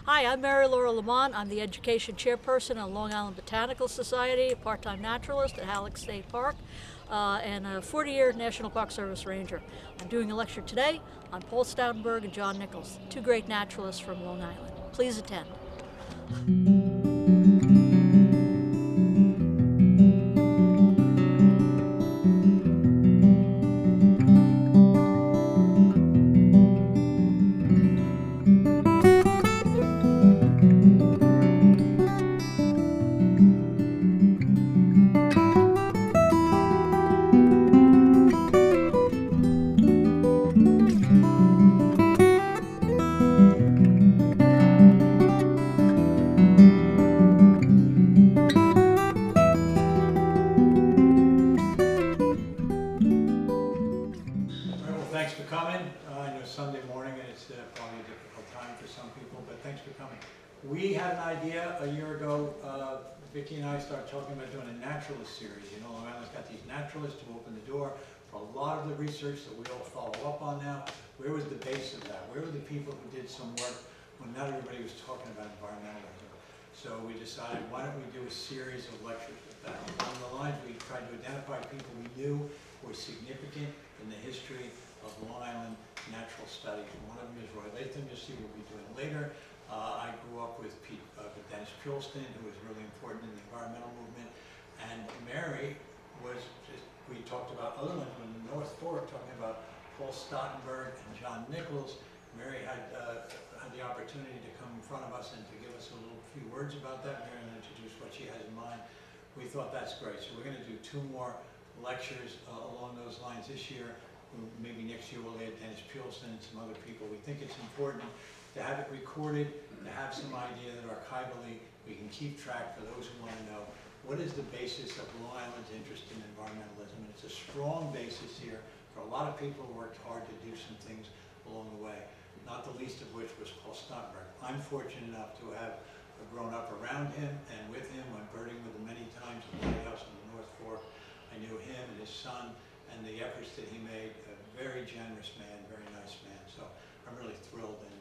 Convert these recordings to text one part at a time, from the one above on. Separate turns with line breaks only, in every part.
Hi, I'm Mary Laura Lamont. I'm the Education Chairperson of Long Island Botanical Society, a part-time naturalist at Halleck State Park, and a 40-year National Park Service Ranger. I'm doing a lecture today on Paul Stoutenberg and John Nichols, two great naturalists from Long Island. Please attend.
Thanks for coming. I know Sunday morning and it's probably a difficult time for some people, but thanks for coming. We had an idea a year ago. Vicki and I started talking about doing a naturalist series. You know, Long Island's got these naturalists who open the door for a lot of the research that we all follow up on now. Where was the base of that? Where were the people who did some work when not everybody was talking about environmentalism? So we decided, why don't we do a series of lectures with that? Along the lines, we tried to identify people we knew were significant in the history of Long Island natural studies. One of them is Roy Latham, you'll see we'll be doing later. I grew up with Dennis Pulston, who was really important in the environmental movement. And Mary was, we talked about other ones in the North Fork, talking about Paul Stoutenberg and John Nichols. Mary had the opportunity to come in front of us and to give us a few words about that. Mary will introduce what she has in mind. We thought that's great. So we're going to do 2 more lectures along those lines this year. Maybe next year we'll add Dennis Pulston and some other people. We think it's important to have it recorded, to have some idea that archivally we can keep track for those who want to know what is the basis of Long Island's interest in environmentalism. And it's a strong basis here for a lot of people who worked hard to do some things along the way, not the least of which was Paul Stoutenberg. I'm fortunate enough to have grown up around him and with him. Went birding with him many times in the lighthouse in the North Fork. I knew him and his son and the efforts that he made. A very generous man, very nice man. So I'm really thrilled, and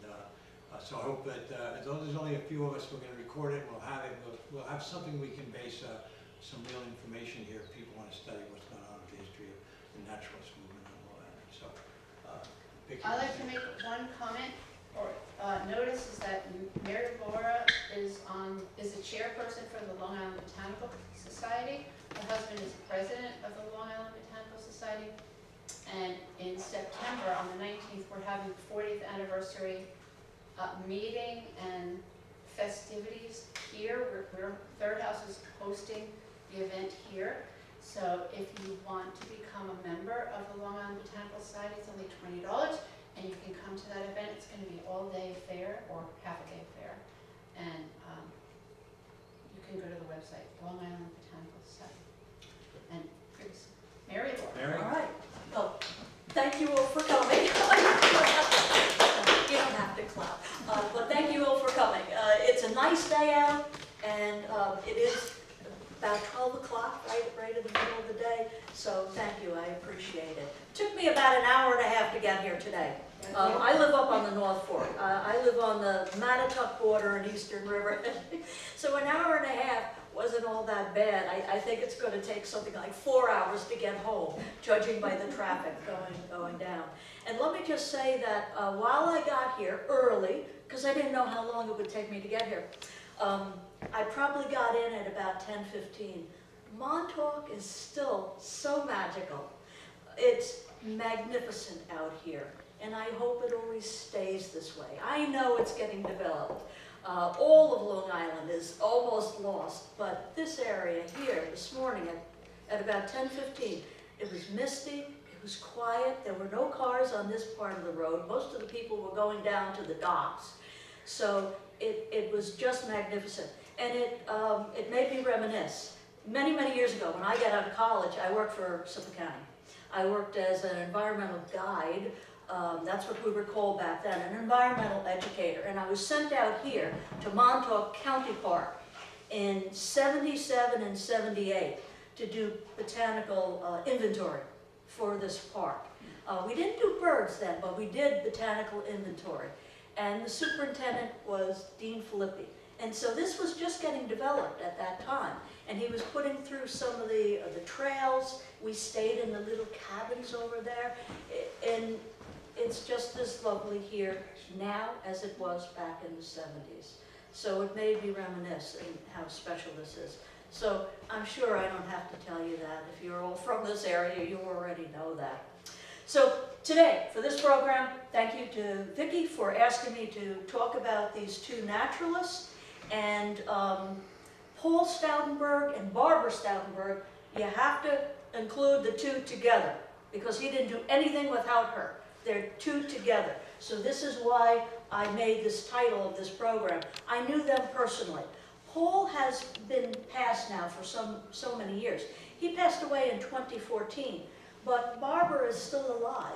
so I hope that as long as there's only a few of us, we're going to record it. We'll have it. We'll have something we can base some real information here if people want to study what's going on with the history of the naturalist movement on Long Island. So,
I'd like to make one comment or notice is that Mary Laura is a chairperson for the Long Island Botanical Society. Her husband is president of the Long Island Botanical Society. And in September, on the 19th, we're having the 40th anniversary meeting and festivities here. Third House is hosting the event here. So if you want to become a member of the Long Island Botanical Society, it's only $20, and you can come to that event. It's going to be all-day fair or half-a-day fair. And you can go to the website, Long Island Botanical Society. And here's Mary Laura.
Mary?
All right. Well, thank you all for coming. You don't have to clap. But thank you all for coming. It's a nice day out, and it is about 12 o'clock, right in the middle of the day. So thank you, I appreciate it. Took me about an hour and a half to get here today. I live up on the North Fork. I live on the Mattatuck border and Eastern River. So an hour and a half wasn't all that bad. I think it's going to take something like 4 hours to get home, judging by the traffic going down. And let me just say that while I got here early, because I didn't know how long it would take me to get here, I probably got in at about 10:15. Montauk is still so magical. It's magnificent out here, and I hope it always stays this way. I know it's getting developed. All of Long Island is almost lost, but this area here this morning at about 10:15, it was misty, it was quiet, there were no cars on this part of the road. Most of the people were going down to the docks, so it was just magnificent. And it made me reminisce. Many years ago, when I got out of college, I worked for Suffolk County. I worked as an environmental guide. That's what we were called back then, an environmental educator. And I was sent out here to Montauk County Park in 77 and 78 to do botanical inventory for this park. We didn't do birds then, but we did botanical inventory. and the superintendent was Dean Filippi. And so this was just getting developed at that time. And he was putting through some of the trails. We stayed in the little cabins over there. And it's just as lovely here now as it was back in the 70s. So it made me reminisce in how special this is. So I'm sure I don't have to tell you that. If you're all from this area, you already know that. So today, for this program, thank you to Vicki for asking me to talk about these two naturalists. And Paul Stoutenberg and Barbara Stoutenberg, you have to include the two together because he didn't do anything without her. They're two together. So this is why I made this title of this program. I knew them personally. Paul has been passed now for so many years. He passed away in 2014, but Barbara is still alive.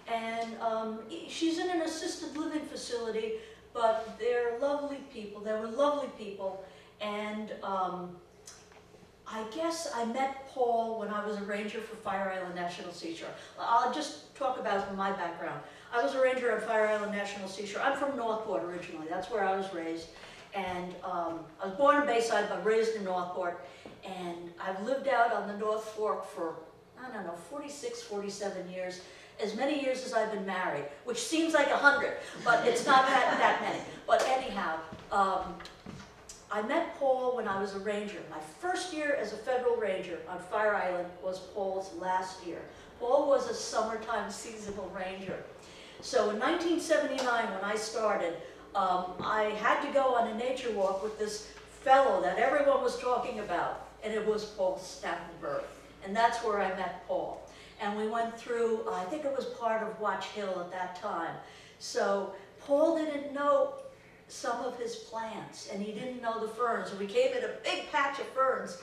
And she's in an assisted living facility, but they're lovely people. They were lovely people. And I guess I met Paul when I was a ranger for Fire Island National Seashore. I'll just talk about my background. I was a ranger at Fire Island National Seashore. I'm from Northport originally. That's where I was raised. And I was born in Bayside, but raised in Northport. And I've lived out on the North Fork for, I don't know, 46, 47 years. As many years as I've been married, which seems like 100, but it's not that many. But anyhow, I met Paul when I was a ranger. My first year as a federal ranger on Fire Island was Paul's last year. Paul was a summertime seasonal ranger. So in 1979, when I started, I had to go on a nature walk with this fellow that everyone was talking about, and it was Paul Stoutenberg. And that's where I met Paul. And we went through, I think it was part of Watch Hill at that time. So Paul didn't know some of his plants, and he didn't know the ferns. And we came in a big patch of ferns,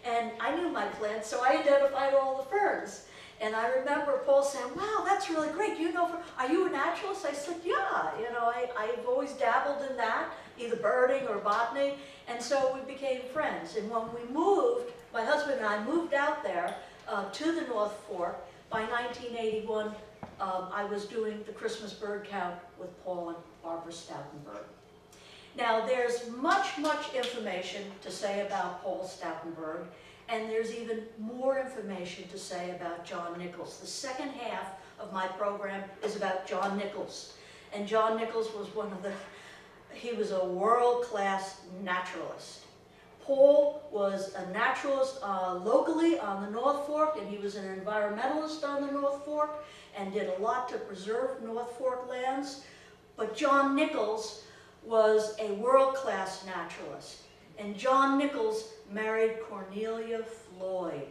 and I knew my plants, so I identified all the ferns. And I remember Paul saying, wow, that's really great. You know, are you a naturalist? I said, yeah. You know, I've always dabbled in that, either birding or botany. And so we became friends. And when we moved, my husband and I moved out there to the North Fork. By 1981, I was doing the Christmas bird count with Paul and Barbara Stoutenberg. Now, there's much information to say about Paul Stoutenberg, and there's even more information to say about John Nichols. The second half of my program is about John Nichols. And John Nichols was he was a world-class naturalist. Paul was a naturalist locally on the North Fork, and he was an environmentalist on the North Fork and did a lot to preserve North Fork lands. But John Nichols was a world-class naturalist. And John Nichols married Cornelia Floyd,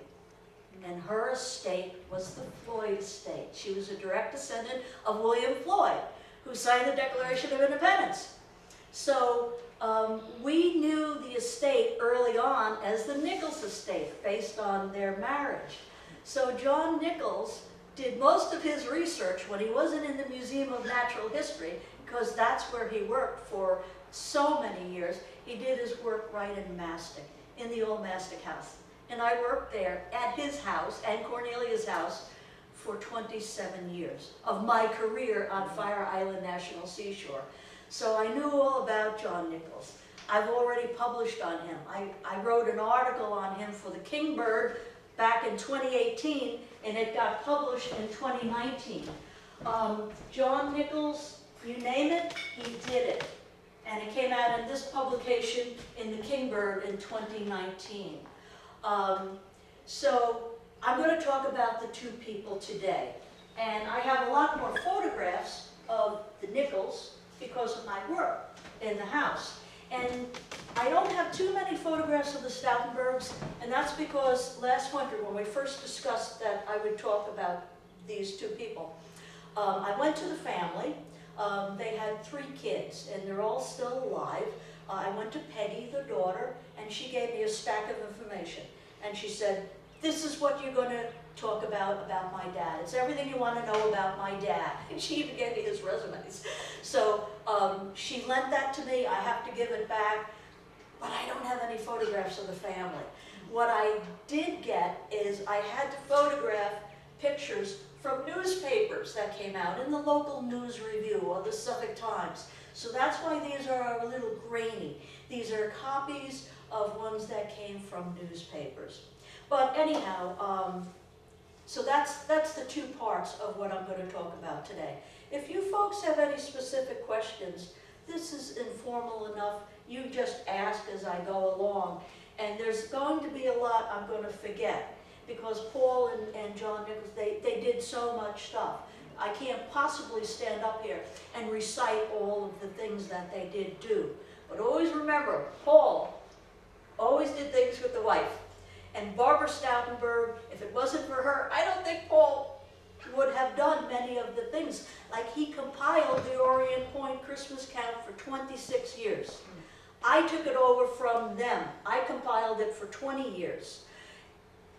and her estate was the Floyd estate. She was a direct descendant of William Floyd, who signed the Declaration of Independence. So we knew the estate early on as the Nichols estate, based on their marriage. So John Nichols did most of his research when he wasn't in the Museum of Natural History, because that's where he worked for so many years. He did his work right in Mastic, in the old Mastic house. And I worked there at his house and Cornelia's house for 27 years of my career on Fire Island National Seashore. So I knew all about John Nichols. I've already published on him. I wrote an article on him for the Kingbird back in 2018, and it got published in 2019. John Nichols, you name it, he did it. And it came out in this publication in the Kingbird in 2019. So I'm going to talk about the two people today. And I have a lot more photographs of the Nichols because of my work in the house. And I don't have too many photographs of the Stoutenbergs, and that's because last winter when we first discussed that I would talk about these two people, I went to the family. They had 3 kids, and they're all still alive. I went to Peggy, the daughter, and she gave me a stack of information. And she said, this is what you're going to talk about my dad. It's everything you want to know about my dad. And she even gave me his resumes. So she lent that to me. I have to give it back. But I don't have any photographs of the family. What I did get is I had to photograph pictures from newspapers that came out in the local news review or the Suffolk Times. So that's why these are a little grainy. These are copies of ones that came from newspapers. But anyhow, so that's the two parts of what I'm going to talk about today. If you folks have any specific questions, this is informal enough. You just ask as I go along. And there's going to be a lot I'm going to forget, because Paul and John Nichols, they did so much stuff. I can't possibly stand up here and recite all of the things that they did do. But always remember, Paul always did things with the wife. And Barbara Stoutenberg, if it wasn't for her, I don't think Paul would have done many of the things. Like, he compiled the Orient Point Christmas count for 26 years. I took it over from them. I compiled it for 20 years.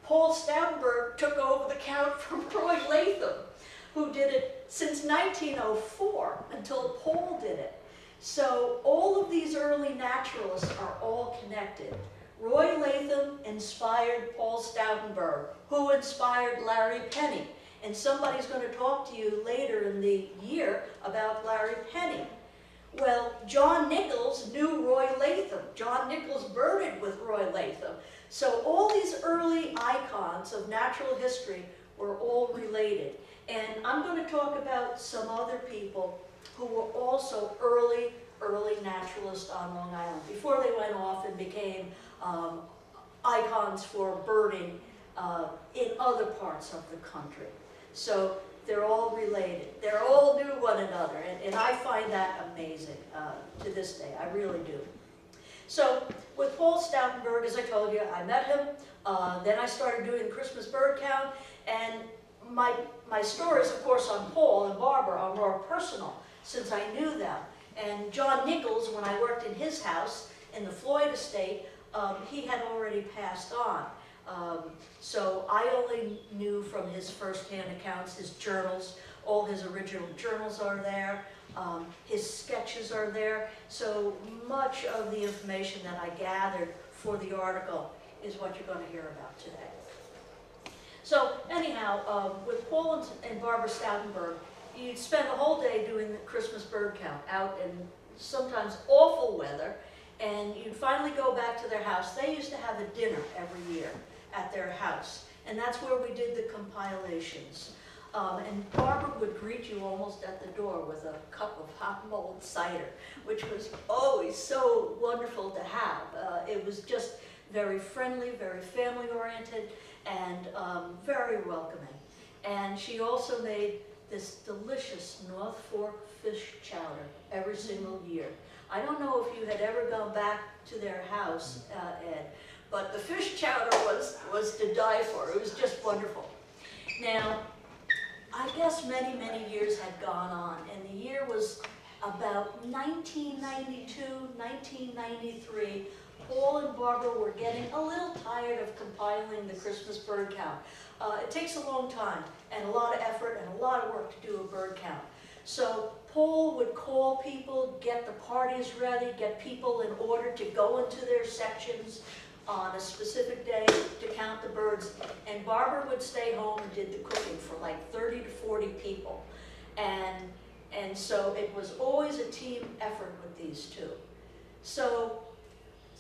Paul Stoutenberg took over the count from Roy Latham, who did it since 1904 until Paul did it. So all of these early naturalists are all connected. Roy Latham inspired Paul Stoutenberg, who inspired Larry Penny. And somebody's going to talk to you later in the year about Larry Penny. Well, John Nichols knew Roy Latham. John Nichols birded with Roy Latham. So all these early icons of natural history were all related. And I'm going to talk about some other people who were also early naturalists on Long Island, before they went off and became icons for birding in other parts of the country. So they're all related. They all knew one another, and I find that amazing to this day. I really do. So with Paul Stoutenberg, as I told you, I met him. Then I started doing the Christmas bird count, and my stories, of course, on Paul and Barbara are more personal, since I knew them. And John Nichols, when I worked in his house in the Floyd estate, he had already passed on. So I only knew from his first-hand accounts, his journals. All his original journals are there. His sketches are there. So much of the information that I gathered for the article is what you're going to hear about today. So anyhow, with Paul and Barbara Stoutenberg, you'd spend a whole day doing the Christmas bird count out in sometimes awful weather, and you'd finally go back to their house. They used to have a dinner every year at their house, and that's where we did the compilations. And Barbara would greet you almost at the door with a cup of hot mulled cider, which was always so wonderful to have. It was just very friendly, very family-oriented, and very welcoming. And she also made this delicious North Fork fish chowder every single year. I don't know if you had ever gone back to their house, Ed, but the fish chowder was to die for. It was just wonderful. Now, I guess many, many years had gone on, and the year was about 1992, 1993. Paul and Barbara were getting a little tired of compiling the Christmas bird count. It takes a long time and a lot of effort and a lot of work to do a bird count. So Paul would call people, get the parties ready, get people in order to go into their sections on a specific day to count the birds. And Barbara would stay home and did the cooking for like 30 to 40 people. And so it was always a team effort with these two. So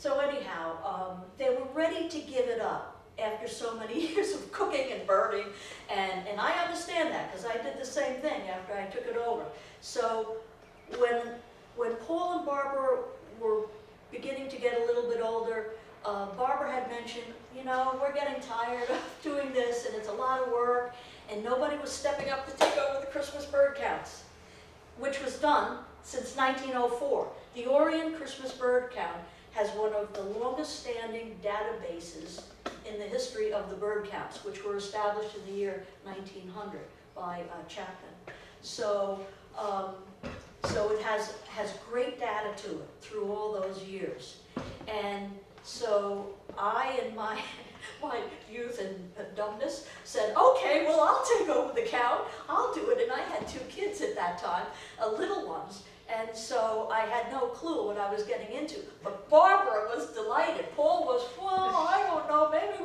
anyhow, they were ready to give it up after so many years of cooking and birding, and I understand that, because I did the same thing after I took it over. So when Paul and Barbara were beginning to get a little bit older, Barbara had mentioned, you know, we're getting tired of doing this, and it's a lot of work, and nobody was stepping up to take over the Christmas bird counts, which was done since 1904. The Orient Christmas bird count has one of the longest standing databases in the history of the bird counts, which were established in the year 1900 by Chapman. So it has great data to it through all those years. And so I, in my youth and dumbness, said, okay, well, I'll take over the count. I'll do it. And I had 2 kids at that time, little ones. And so I had no clue what I was getting into. But Barbara was delighted. Paul was, well, I don't know, maybe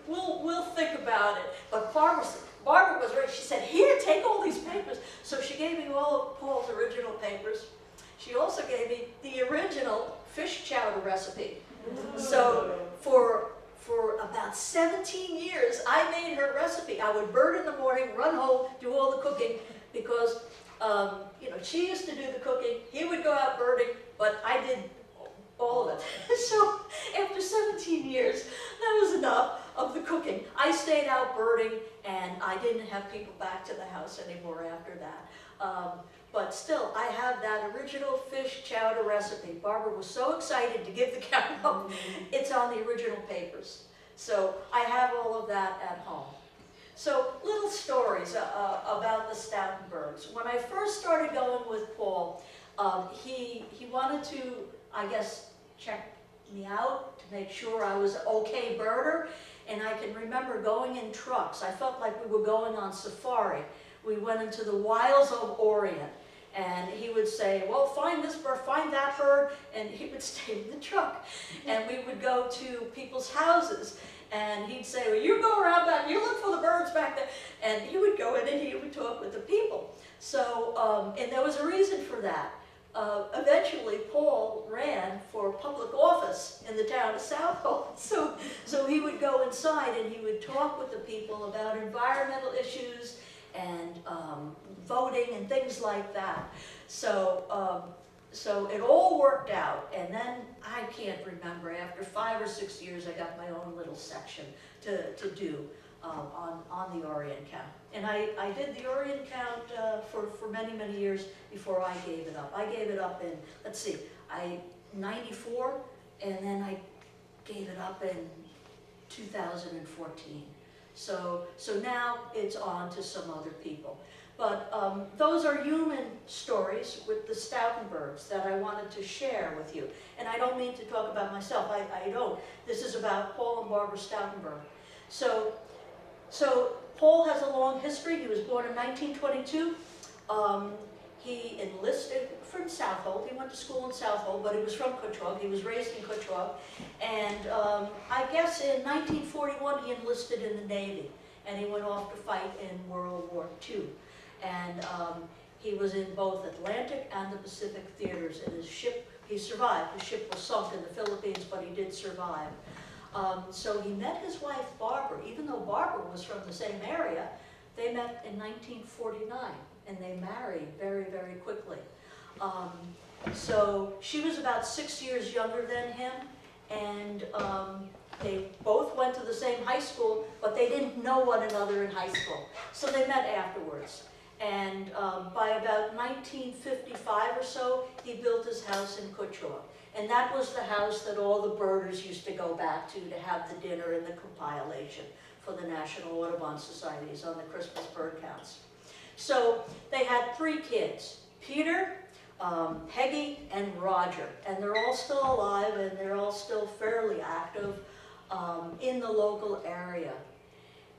we'll think about it. But Barbara said, Barbara was ready. She said, here, take all these papers. So she gave me all of Paul's original papers. She also gave me the original fish chowder recipe. So for about 17 years, I made her recipe. I would bird in the morning, run home, do all the cooking, because you know, she used to do the cooking. He would go out birding, but I did all of it. So after 17 years, that was enough of the cooking. I stayed out birding, and I didn't have people back to the house anymore after that. But still, I have that original fish chowder recipe. Barbara was so excited to give the cow. It's on the original papers. So I have all of that at home. So little stories about the Stoutenbergs. When I first started going with Paul, he wanted to, I guess, check me out to make sure I was an okay birder. And I can remember going in trucks. I felt like we were going on safari. We went into the wilds of Orient. And he would say, well, find this bird, find that bird, and he would stay in the truck. And we would go to people's houses, and he'd say, well, you go around back, you look for the birds back there. And he would go in and he would talk with the people. So, and there was a reason for that. Eventually, Paul ran for public office in the town of Southold. So he would go inside and he would talk with the people about environmental issues and voting and things like that. So, so it all worked out, and then I can't remember, after 5 or 6 years I got my own little section to do on the Orient count. And I did the Orient count for many, many years before I gave it up. I gave it up in, let's see, 94, and then I gave it up in 2014. So now it's on to some other people. But those are human stories with the Stoutenbergs that I wanted to share with you. And I don't mean to talk about myself, I don't. This is about Paul and Barbara Stoutenberg. So Paul has a long history. He was born in 1922. He enlisted from Southold. He went to school in Southold, but he was from Cwtchog. He was raised in Cwtchog. And I guess in 1941 he enlisted in the Navy, and he went off to fight in World War II. And he was in both Atlantic and the Pacific theaters. And his ship, he survived. His ship was sunk in the Philippines, but he did survive. So he met his wife Barbara. Even though Barbara was from the same area, they met in 1949. And they married very, very quickly. So she was about 6 years younger than him, and they both went to the same high school, but they didn't know one another in high school. So they met afterwards. And by about 1955 or so, he built his house in Cwtchog. And that was the house that all the birders used to go back to have the dinner and the compilation for the National Audubon Societies on the Christmas bird counts. So they had 3 kids, Peter, Peggy, and Roger. And they're all still alive, and they're all still fairly active in the local area.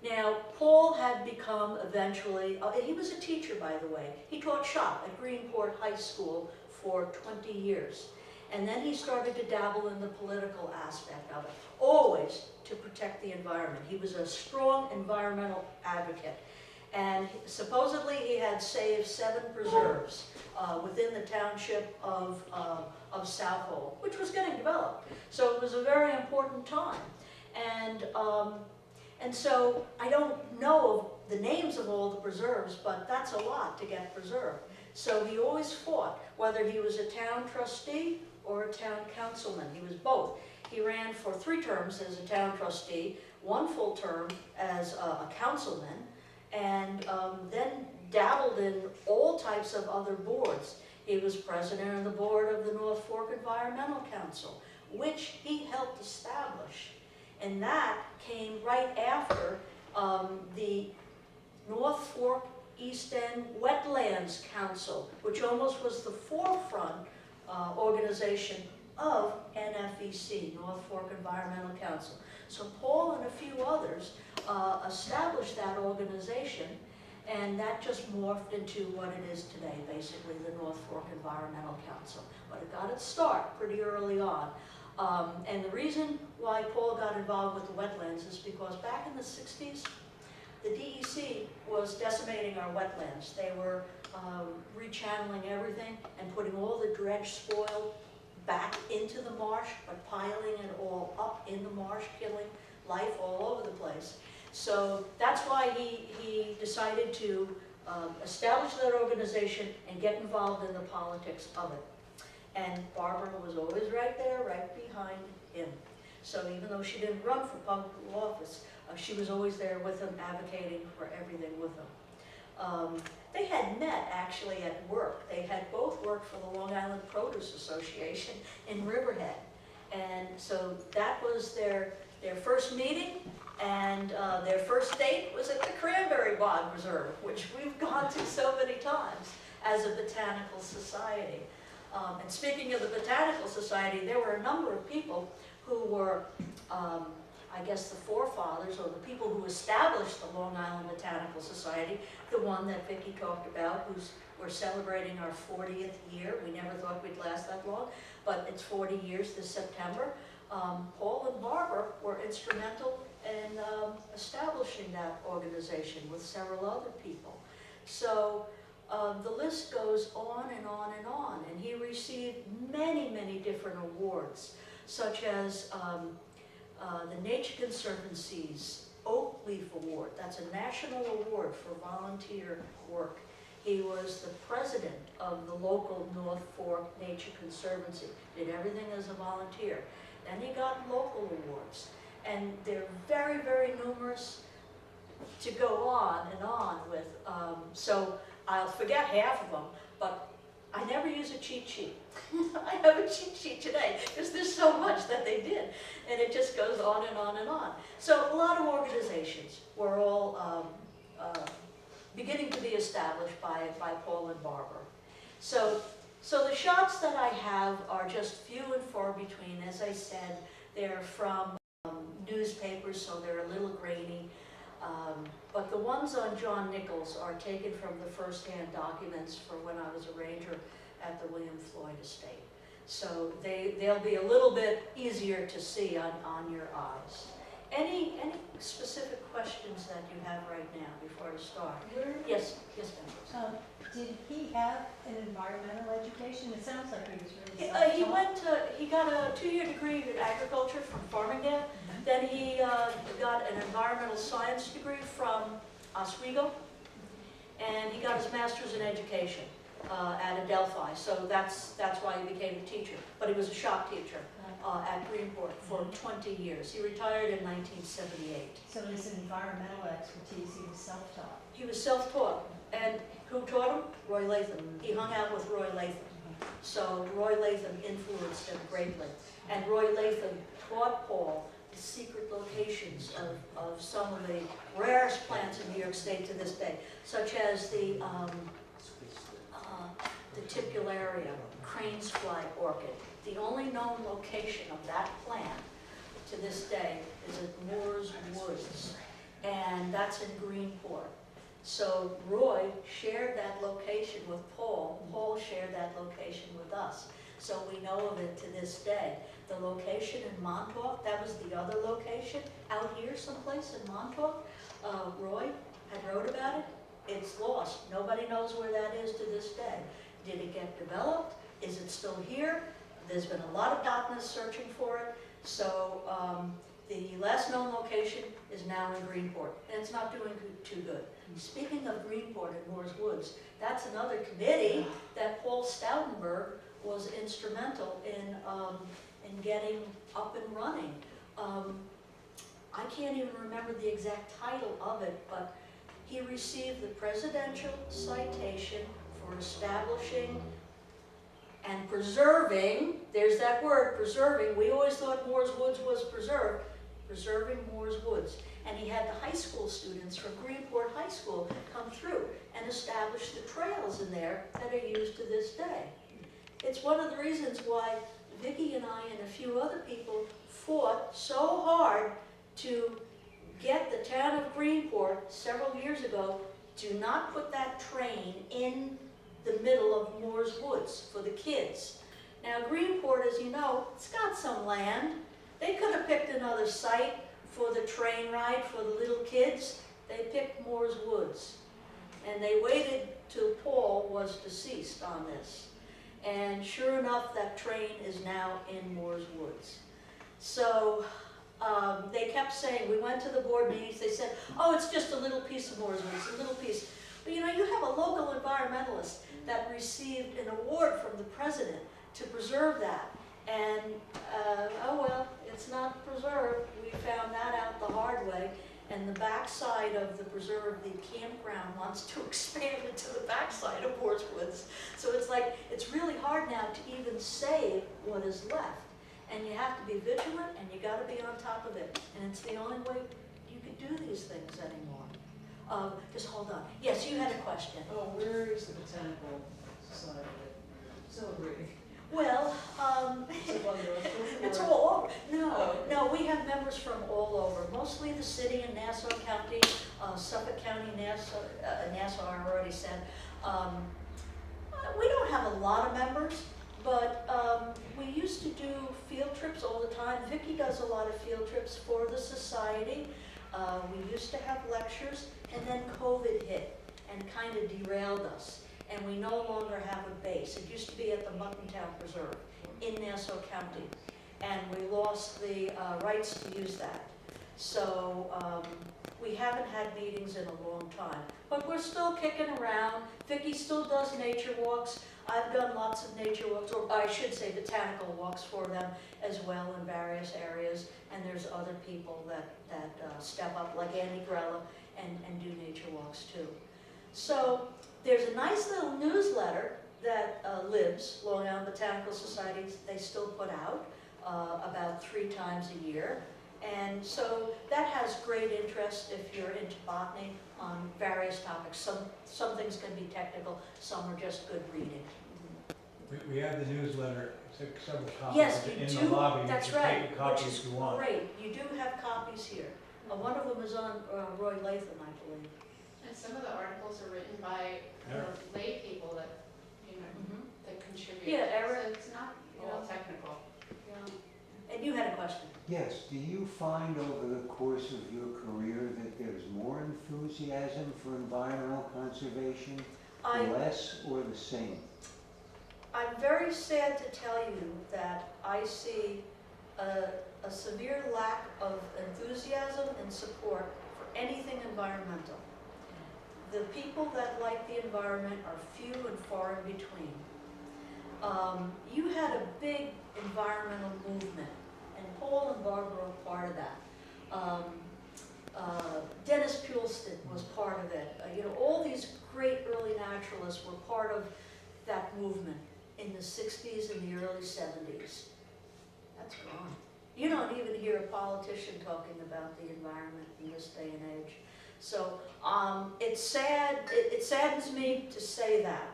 Now, Paul had become eventually, he was a teacher, by the way. He taught shop at Greenport High School for 20 years. And then he started to dabble in the political aspect of it, always to protect the environment. He was a strong environmental advocate. And supposedly he had saved 7 preserves within the township of Southold, which was getting developed. So it was a very important time. And so I don't know the names of all the preserves, but that's a lot to get preserved. So he always fought, whether he was a town trustee or a town councilman. He was both. He ran for 3 terms as a town trustee, 1 full term as a councilman, and then dabbled in all types of other boards. He was president of the board of the North Fork Environmental Council, which he helped establish. And that came right after the North Fork East End Wetlands Council, which almost was the forefront organization of NFEC, North Fork Environmental Council. So Paul and a few others established that organization, and that just morphed into what it is today, basically the North Fork Environmental Council. But it got its start pretty early on. And the reason why Paul got involved with the wetlands is because back in the 60s, the DEC was decimating our wetlands. They were rechanneling everything and putting all the dredge spoil back into the marsh, but piling it all up in the marsh, killing life all over the place. So that's why he decided to establish that organization and get involved in the politics of it. And Barbara was always right there, right behind him. So even though she didn't run for public office, she was always there with him, advocating for everything with him. They had met actually at work. They had both worked for the Long Island Produce Association in Riverhead. And so that was their first meeting, and their first date was at the Cranberry Bog Reserve, which we've gone to so many times as a botanical society. And speaking of the Botanical Society, there were a number of people who were, I guess, the forefathers or the people who established the Long Island Botanical Society, the one that Vicki talked about, we're celebrating our 40th year. We never thought we'd last that long, but it's 40 years this September. Paul and Barbara were instrumental in establishing that organization with several other people. So the list goes on and on and on, and he received many, many different awards, such as the Nature Conservancy's Oak Leaf Award. That's a national award for volunteer work. He was the president of the local North Fork Nature Conservancy, did everything as a volunteer. Then he got local awards, and they're very, very numerous to go on and on with. So I'll forget half of them, but I never use a cheat sheet. I have a cheat sheet today because there's so much that they did, and it just goes on and on and on. So a lot of organizations were all beginning to be established by Paul and Barbara. So the shots that I have are just few and far between. As I said, they're from newspapers, so they're a little grainy. But the ones on John Nichols are taken from the first-hand documents for when I was a ranger at the William Floyd estate. So they'll be a little bit easier to see on your eyes. Any specific questions that you have right now before I start? Yes, Ben.
Did he have an environmental education? It sounds like he was really self-taught.
He got a 2-year degree in agriculture from Farmingdale. Then he got an environmental science degree from Oswego, and he got his master's in education at Adelphi. So that's why he became a teacher. But he was a shop teacher at Greenport for 20 years. He retired in 1978.
So his environmental expertise, he was self-taught.
He was self-taught. And who taught him? Roy Latham. He hung out with Roy Latham. So Roy Latham influenced him greatly. And Roy Latham taught Paul the secret locations of some of the rarest plants in New York State to this day, such as the tipularia, crane's fly orchid. The only known location of that plant to this day is at Moore's Woods, and that's in Greenport. So Roy shared that location with Paul. Paul shared that location with us. So we know of it to this day. The location in Montauk, that was the other location out here someplace in Montauk. Roy had wrote about it. It's lost. Nobody knows where that is to this day. Did it get developed? Is it still here? There's been a lot of botanists searching for it. So the last known location is now in Greenport, and it's not doing too good. Speaking of Greenport and Moore's Woods, that's another committee that Paul Stoutenberg was instrumental in getting up and running. I can't even remember the exact title of it, but he received the Presidential Citation for establishing and preserving, there's that word, preserving. We always thought Moore's Woods was preserved, preserving Moore's Woods. And he had the high school students from Greenport High School come through and establish the trails in there that are used to this day. It's one of the reasons why Vicki and I and a few other people fought so hard to get the town of Greenport several years ago to not put that train in the middle of Moore's Woods for the kids. Now Greenport, as you know, it's got some land. They could have picked another site for the train ride for the little kids. they picked Moore's Woods. And they waited till Paul was deceased on this. And sure enough, that train is now in Moore's Woods. So they kept saying, we went to the board meetings, they said, oh, it's just a little piece of Moore's Woods, a little piece. But you know, you have a local environmentalist that received an award from the president to preserve that. And, oh well, it's not preserved. We found that out the hard way. And the backside of the preserve, the campground wants to expand it to the backside of Moore's Woods. So it's like, it's really hard now to even save what is left. And you have to be vigilant and you gotta be on top of it. And it's the only way you could do these things anymore. Just hold on. Yes, you had a question.
Oh, where is the Botanical Society celebrating?
Well,
Is it on the North Shore,
it's
or-
all over. No,
Oh.
no, we have members from all over, mostly the city and Nassau County, Suffolk County, Nassau, I already said. We don't have a lot of members, but we used to do field trips all the time. Vicki does a lot of field trips for the society. We used to have lectures, and then COVID hit and kind of derailed us. And we no longer have a base. It used to be at the Muttontown Preserve in Nassau County. And we lost the rights to use that. So we haven't had meetings in a long time. But we're still kicking around. Vicki still does nature walks. I've done lots of nature walks, or I should say botanical walks for them as well in various areas. And there's other people that step up, like Annie Grella, and do nature walks too. So there's a nice little newsletter that Libs, Long Island Botanical Society, they still put out about 3 times a year. And so that has great interest if you're into botany on various topics. Some things can be technical, some are just good reading.
We have the newsletter, several copies
Yes, you
in the
do,
lobby.
that's
You can
right,
take a copy
which is
if you want.
great. You do have copies here. One of them is on Roy Latham, I believe.
And some of the articles are written by, you know, lay people that, you know,
Mhm.
that contribute.
Yeah, Eric.
So it's not all technical.
Yeah. And you had a question?
Yes, do you find over the course of your career that there's more enthusiasm for environmental conservation, less, or the same?
I'm very sad to tell you that I see a severe lack of enthusiasm and support for anything environmental. The people that like the environment are few and far in between. You had a big environmental movement, and Paul and Barbara were part of that. Dennis Pulston was part of it. You know, all these great early naturalists were part of that movement in the 60s and the early 70s. That's gone. You don't even hear a politician talking about the environment in this day and age. So it's sad, it saddens me to say that,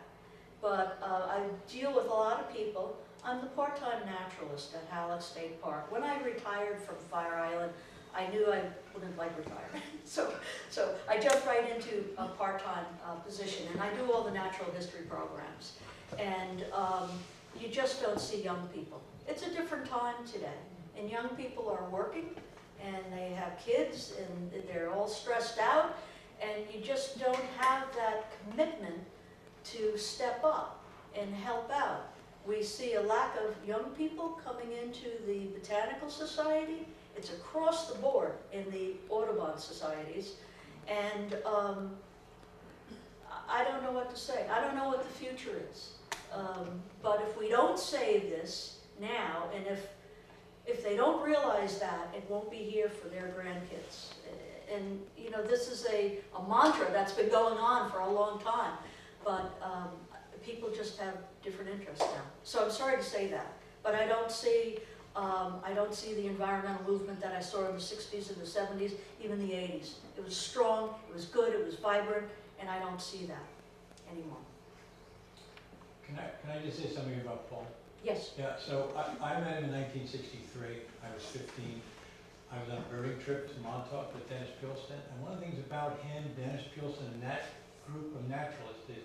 but I deal with a lot of people. I'm the part-time naturalist at Halleck State Park. When I retired from Fire Island, I knew I wouldn't like retirement. So I jumped right into a part-time position, and I do all the natural history programs. And you just don't see young people. It's a different time today, and young people are working, and they have kids, and they're all stressed out, and you just don't have that commitment to step up and help out. We see a lack of young people coming into the Botanical Society. It's across the board in the Audubon societies, and I don't know what to say. I don't know what the future is. But if we don't save this now, and if they don't realize that, it won't be here for their grandkids. And you know, this is a mantra that's been going on for a long time, but people just have different interests now. So I'm sorry to say that, but I don't see the environmental movement that I saw in the 60s and the 70s, even the 80s. It was strong, it was good, it was vibrant, and I don't see that anymore.
Can I just say something about Paul?
Yes.
Yeah, so I met him in 1963. I was 15. I was on a birding trip to Montauk with Dennis Pulston. And one of the things about him, Dennis Pulston, and that group of naturalists is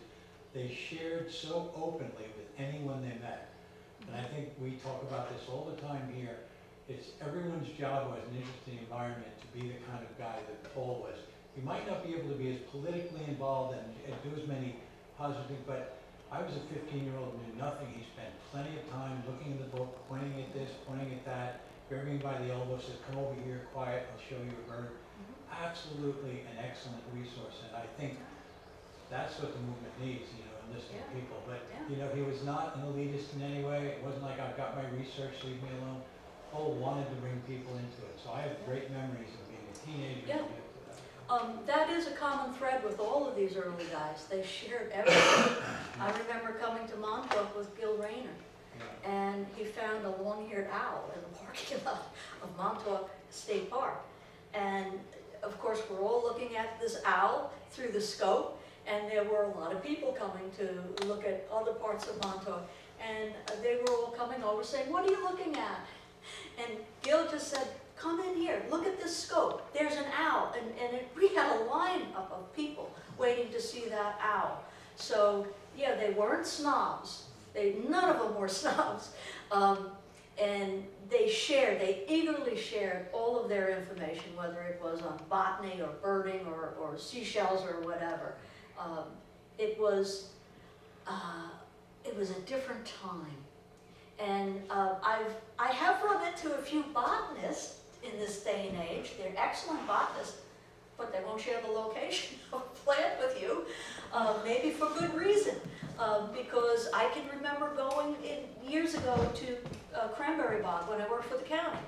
they shared so openly with anyone they met. And I think we talk about this all the time here. It's everyone's job who has an interest in the environment to be the kind of guy that Paul was, You might not be able to be as politically involved and do as many positive things, but I was a 15-year-old who knew nothing. He spent plenty of time looking in the book, pointing at this, pointing at that, grabbing me by the elbow, said, come over here, quiet, I'll show you a bird. Absolutely an excellent resource, and I think that's what the movement needs, listen to people. But, he was not an elitist in any way. It wasn't like I've got my research, leave me alone. Paul wanted to bring people into it, so I have great memories of being a teenager.
Yeah. That is a common thread with all of these early guys. They shared everything. I remember coming to Montauk with Gil Rayner, and he found a long-haired owl in the parking lot of Montauk State Park. And of course, we're all looking at this owl through the scope, and there were a lot of people coming to look at other parts of Montauk. And they were all coming over saying, what are you looking at? And Gil just said, come in here, look at this scope. There's an owl. And we had a lineup of people waiting to see that owl. So, yeah, they weren't snobs. None of them were snobs. And they eagerly shared all of their information, whether it was on botany or birding or seashells or whatever. It was a different time. And I have run into a few botanists in this day and age. They're excellent botanists, but they won't share the location of a plant with you, maybe for good reason. Because I can remember going years ago to Cranberry Bog when I worked for the county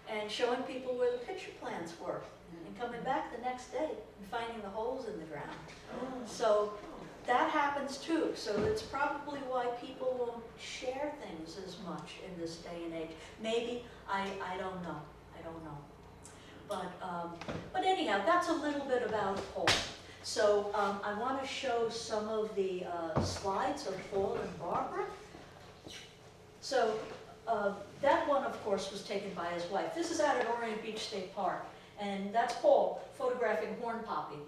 and showing people where the pitcher plants were and coming back the next day and finding the holes in the ground. So that happens too. So it's probably why people won't share things as much in this day and age. Maybe, I don't know. I don't know. But anyhow, that's a little bit about Paul. So I want to show some of the slides of Paul and Barbara. So that one, of course, was taken by his wife. This is out at Orient Beach State Park, and that's Paul photographing horn poppy,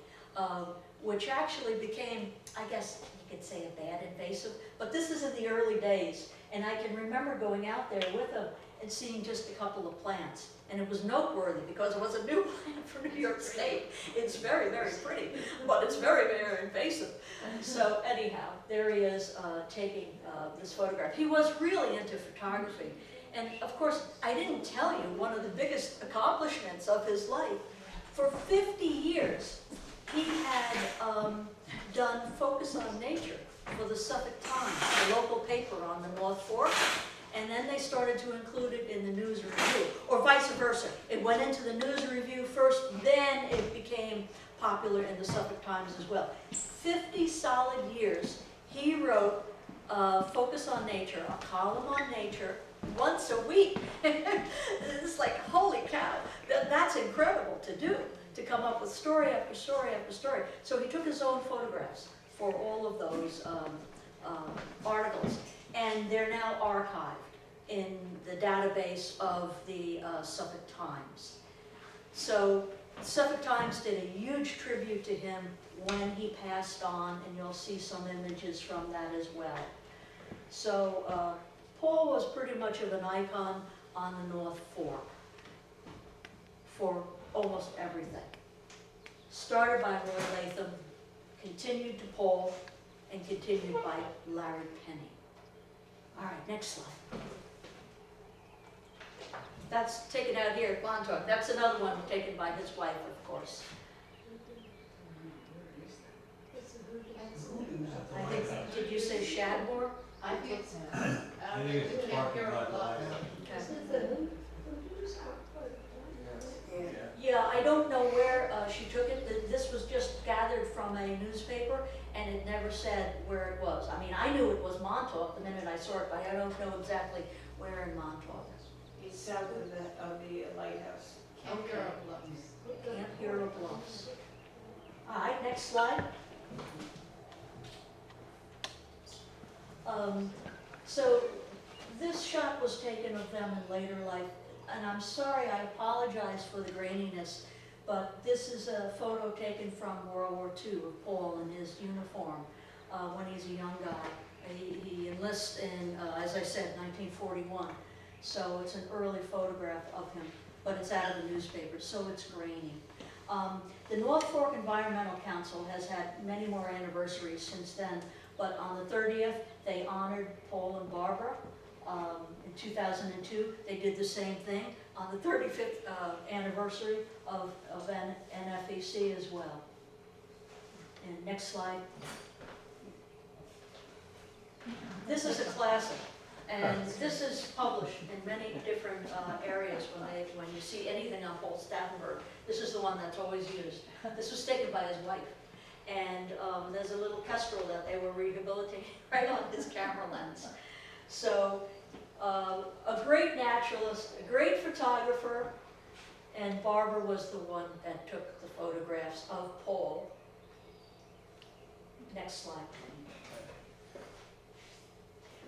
which actually became, I guess you could say, a bad invasive, but this is in the early days, and I can remember going out there with him and seeing just a couple of plants. And it was noteworthy because it was a new plant for New York State. It's very, very pretty, but it's very, very invasive. So anyhow, there he is taking this photograph. He was really into photography. And of course, I didn't tell you one of the biggest accomplishments of his life. For 50 years, he had done Focus on Nature for the Suffolk Times, the local paper on the North Fork. And then they started to include it in the News Review, or vice versa. It went into the News Review first, then it became popular in the Suffolk Times as well. 50 solid years, he wrote Focus on Nature, a column on nature, once a week. It's like, holy cow, that's incredible to do, to come up with story after story after story. So he took his own photographs for all of those articles. And they're now archived in the database of the Suffolk Times. So Suffolk Times did a huge tribute to him when he passed on, and you'll see some images from that as well. So Paul was pretty much of an icon on the North Fork for almost everything. Started by Lord Latham, continued to Paul, and continued by Larry Penny. All right, next slide. That's taken out here at Montauk. That's another one taken by his wife, of course. I think, did you say Shadmore?
I think so.
I think it's parking lot lights.
Yeah, I don't know where she took it. This was just gathered from a newspaper, and it never said where it was. I mean, I knew it was Montauk the minute I saw it, but I don't know exactly where in Montauk.
It's south of the lighthouse.
Camp Hero Bluffs.
Camp Hero Bluffs. All right, next slide. So this shot was taken of them in later life, and I'm sorry, I apologize for the graininess, but this is a photo taken from World War II of Paul in his uniform when he's a young guy. He enlists in, as I said, 1941. So it's an early photograph of him, but it's out of the newspaper, so it's grainy. The North Fork Environmental Council has had many more anniversaries since then, but on the 30th, they honored Paul and Barbara. In 2002, they did the same thing on the 35th anniversary of NFEC as well. And next slide. This is a classic, and this is published in many different areas when you see anything on Paul Stauffenberg. This is the one that's always used. This was taken by his wife, and there's a little kestrel that they were rehabilitating right on his camera lens. So a great naturalist, a great photographer, and Barbara was the one that took the photographs of Paul. Next slide.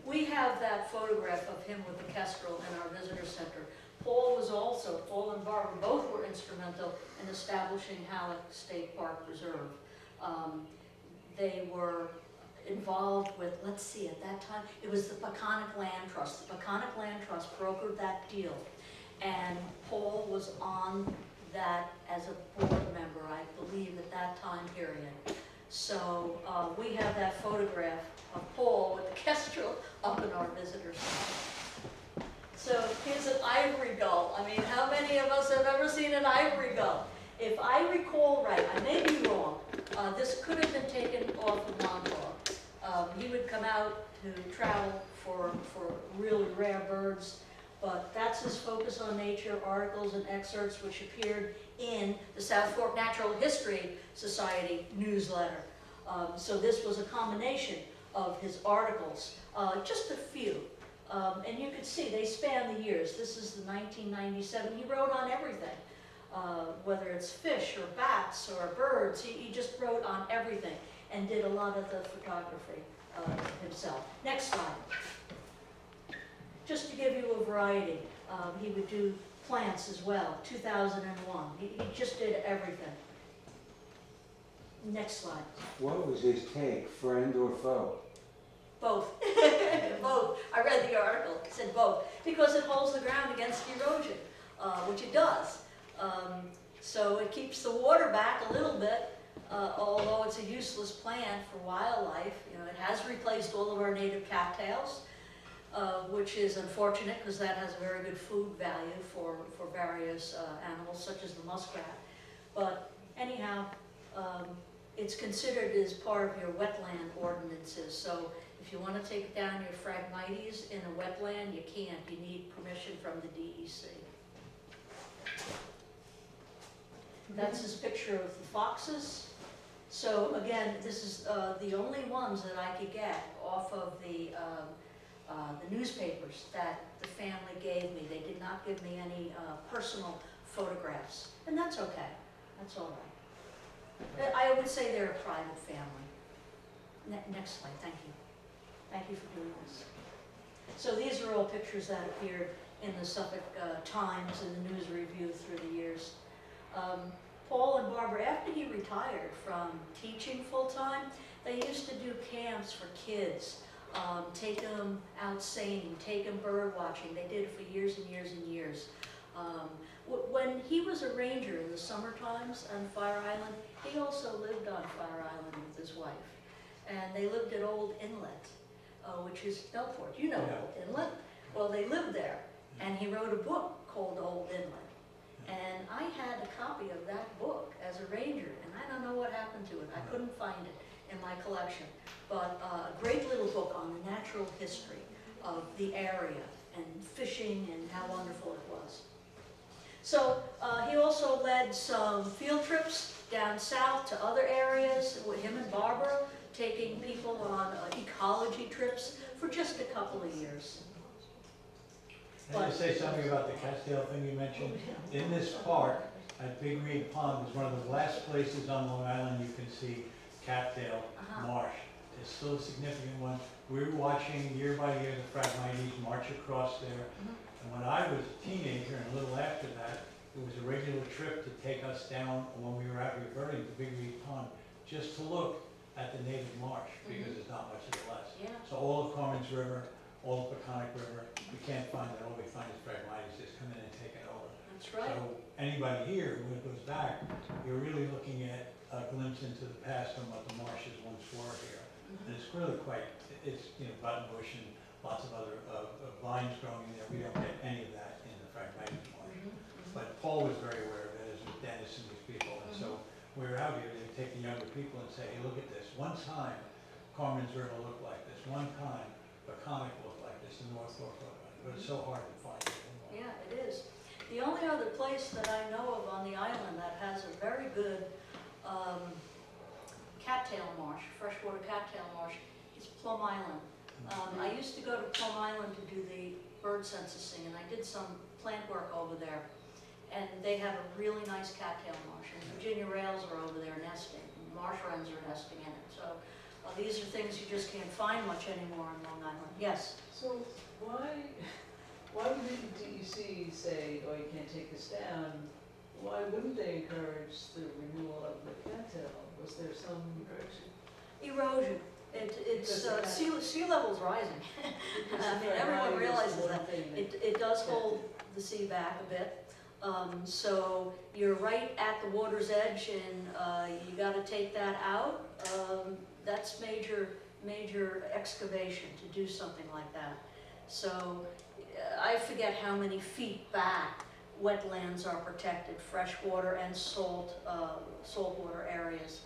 We have that photograph of him with the kestrel in our visitor center. Paul and Barbara both were instrumental in establishing Halleck State Park Reserve. They were involved with, let's see, at that time, it was the Peconic Land Trust. The Peconic Land Trust brokered that deal, and Paul was on that as a board member, I believe, at that time period. So we have that photograph of Paul with the kestrel up in our visitor center. So here's an ivory gull. I mean, how many of us have ever seen an ivory gull? If I recall right, I may be wrong, this could have been taken off of Montauk. He would come out to travel for really rare birds, but that's his Focus on Nature articles and excerpts, which appeared in the South Fork Natural History Society newsletter. So this was a combination of his articles, just a few. And you could see they span the years. This is the 1997. He wrote on everything, whether it's fish or bats or birds. He just wrote on everything and did a lot of the photography himself. Next slide. Just to give you a variety, he would do plants as well, 2001. He just did everything. Next slide.
What was his take, friend or foe?
Both. Both. I read the article. It said both. Because it holds the ground against erosion, which it does. So it keeps the water back a little bit, although it's a useless plant for wildlife. You know, it has replaced all of our native cattails, which is unfortunate because that has a very good food value for various animals, such as the muskrat. But anyhow, it's considered as part of your wetland ordinances. So if you want to take down your Phragmites in a wetland, you can't. You need permission from the DEC. That's his picture of the foxes. So again, this is the only ones that I could get off of the newspapers that the family gave me. They did not give me any personal photographs, and that's okay. That's all right. I would say they're a private family. Next slide, thank you. Thank you for doing this. So these are all pictures that appeared in the Suffolk Times and the News Review through the years. Paul and Barbara, after he retired from teaching full-time, they used to do camps for kids, take them out sailing, take them bird watching. They did it for years and years and years. When he was a ranger in the summer times on Fire Island, he also lived on Fire Island with his wife. And they lived at Old Inlet, which is Belport. You know Old Inlet? Well, they lived there. And he wrote a book called Old Inlet. And I had a copy of that book as a ranger, and I don't know what happened to it. I couldn't find it in my collection. But a great little book on the natural history of the area and fishing and how wonderful it was. So he also led some field trips down south to other areas with him and Barbara, taking people on ecology trips for just a couple of years.
Can I say something about the cattail thing you mentioned? In this park, at Big Reed Pond, is one of the last places on Long Island you can see cattail marsh. It's still a significant one. We were watching year by year the Phragmites march across there. And when I was a teenager and a little after that, it was a regular trip to take us down when we were out reverting to Big Reed Pond, just to look at the native marsh, because there's not much of it left.
Yeah.
So all of Carmen's River, all of Peconic River, we can't find it. All we find is Phragmites just come in and take it over.
That's right.
So anybody here, when it goes back, you're really looking at a glimpse into the past and what the marshes once were here. And it's really quite, it's, you know, buttonbush and lots of other vines growing in there. We don't get any of that in the Phragmites marsh. But Paul was very aware of it, as was Dennis and these people. And so we were out here, they take the younger people and say, hey, look at this. One time, Carmen's River looked like this. One time, Baconic looked like this, and North Fork looked like this. But it's so hard to find it anymore.
Yeah, it is. The only other place that I know of on the island that has a very good cattail marsh, freshwater cattail marsh, is Plum Island. I used to go to Plum Island to do the bird censusing, and I did some plant work over there. And they have a really nice cattail marsh, and Virginia rails are over there nesting, and marsh wrens are nesting in it. So these are things you just can't find much anymore on Long Island. Yes?
So why wouldn't the DEC say, oh, you can't take this down? Why wouldn't they encourage the renewal of the cattail? Was there some
Erosion. It's sea level's rising. I mean, everyone realizes that. It does hold the sea back a bit. So you're right at the water's edge, and you got to take that out. That's major excavation to do something like that. So I forget how many feet back wetlands are protected, freshwater and saltwater areas.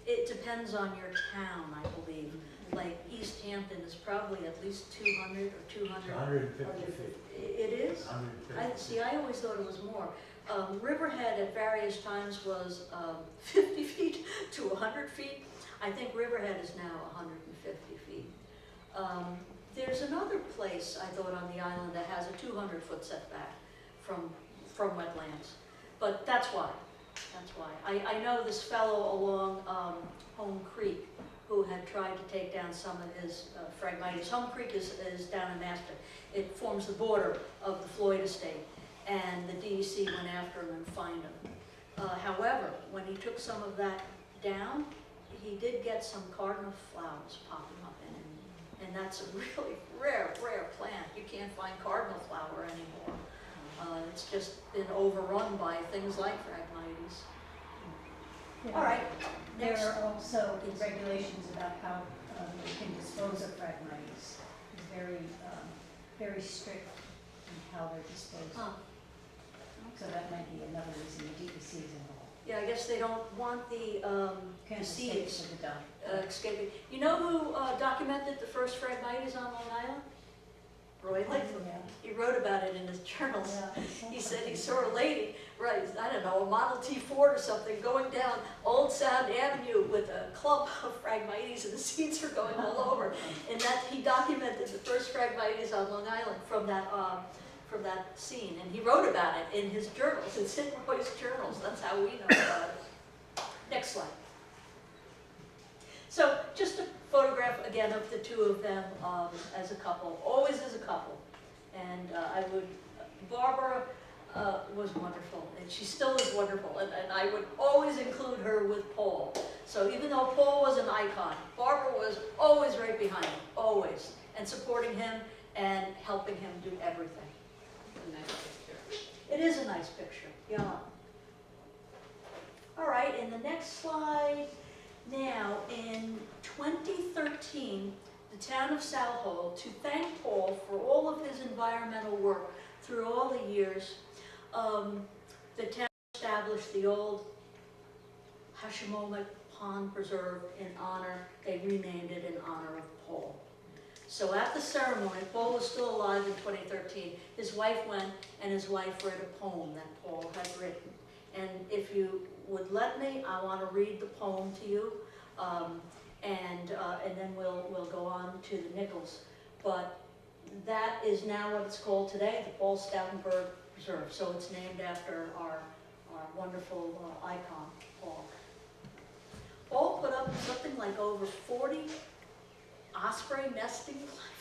It depends on your town, I believe. Like East Hampton is probably at least 200 or 200.
150 feet.
It is?
150.
I always thought it was more. Riverhead at various times was 50 feet to 100 feet. I think Riverhead is now 150 feet. There's another place, I thought, on the island that has a 200-foot setback from wetlands. But that's why. That's why. I know this fellow along Home Creek who had tried to take down some of his Phragmites. Home Creek is down in Aspen. It forms the border of the Floyd estate, and the DEC went after him and fined him. However, when he took some of that down, he did get some cardinal flowers popping up in it, and that's a really rare plant. You can't find cardinal flower anymore. It's just been overrun by things like Phragmites. All right,
There
next.
are also regulations about how you can dispose of Phragmites. It's very strict in how they're disposed of.
Huh.
So that might be another reason the DEC is involved.
Yeah, I guess they don't want the
Can't
seeds
escape to the dump.
escaping. You know who documented the first Phragmites on Long Island? Roy Latham.
Yeah.
He wrote about it in his journals.
Yeah,
He said he saw a lady, right, I don't know, a Model T Ford or something, going down Old Sound Avenue with a clump of Phragmites, and the seeds are going all over. And that he documented the first Phragmites on Long Island from that scene, and he wrote about it in his journals. It's in Roy's journals. That's how we know about it. Next slide. So just a photograph again of the two of them as a couple, always as a couple. And Barbara was wonderful, and she still is wonderful, and I would always include her with Paul. So even though Paul was an icon, Barbara was always right behind him, always, and supporting him and helping him do everything. It is a nice picture, yeah. All right, in the next slide, now in 2013, the town of Southold, to thank Paul for all of his environmental work through all the years, the town established the old Hashimomic Pond Preserve in honor, they renamed it in honor of Paul. So at the ceremony, Paul was still alive in 2013. His wife went, and his wife read a poem that Paul had written. And if you would let me, I want to read the poem to you, and then we'll go on to the Nichols. But that is now what it's called today, the Paul Stoutenberg Preserve. So it's named after our wonderful icon, Paul. Paul put up something like over 40 osprey nesting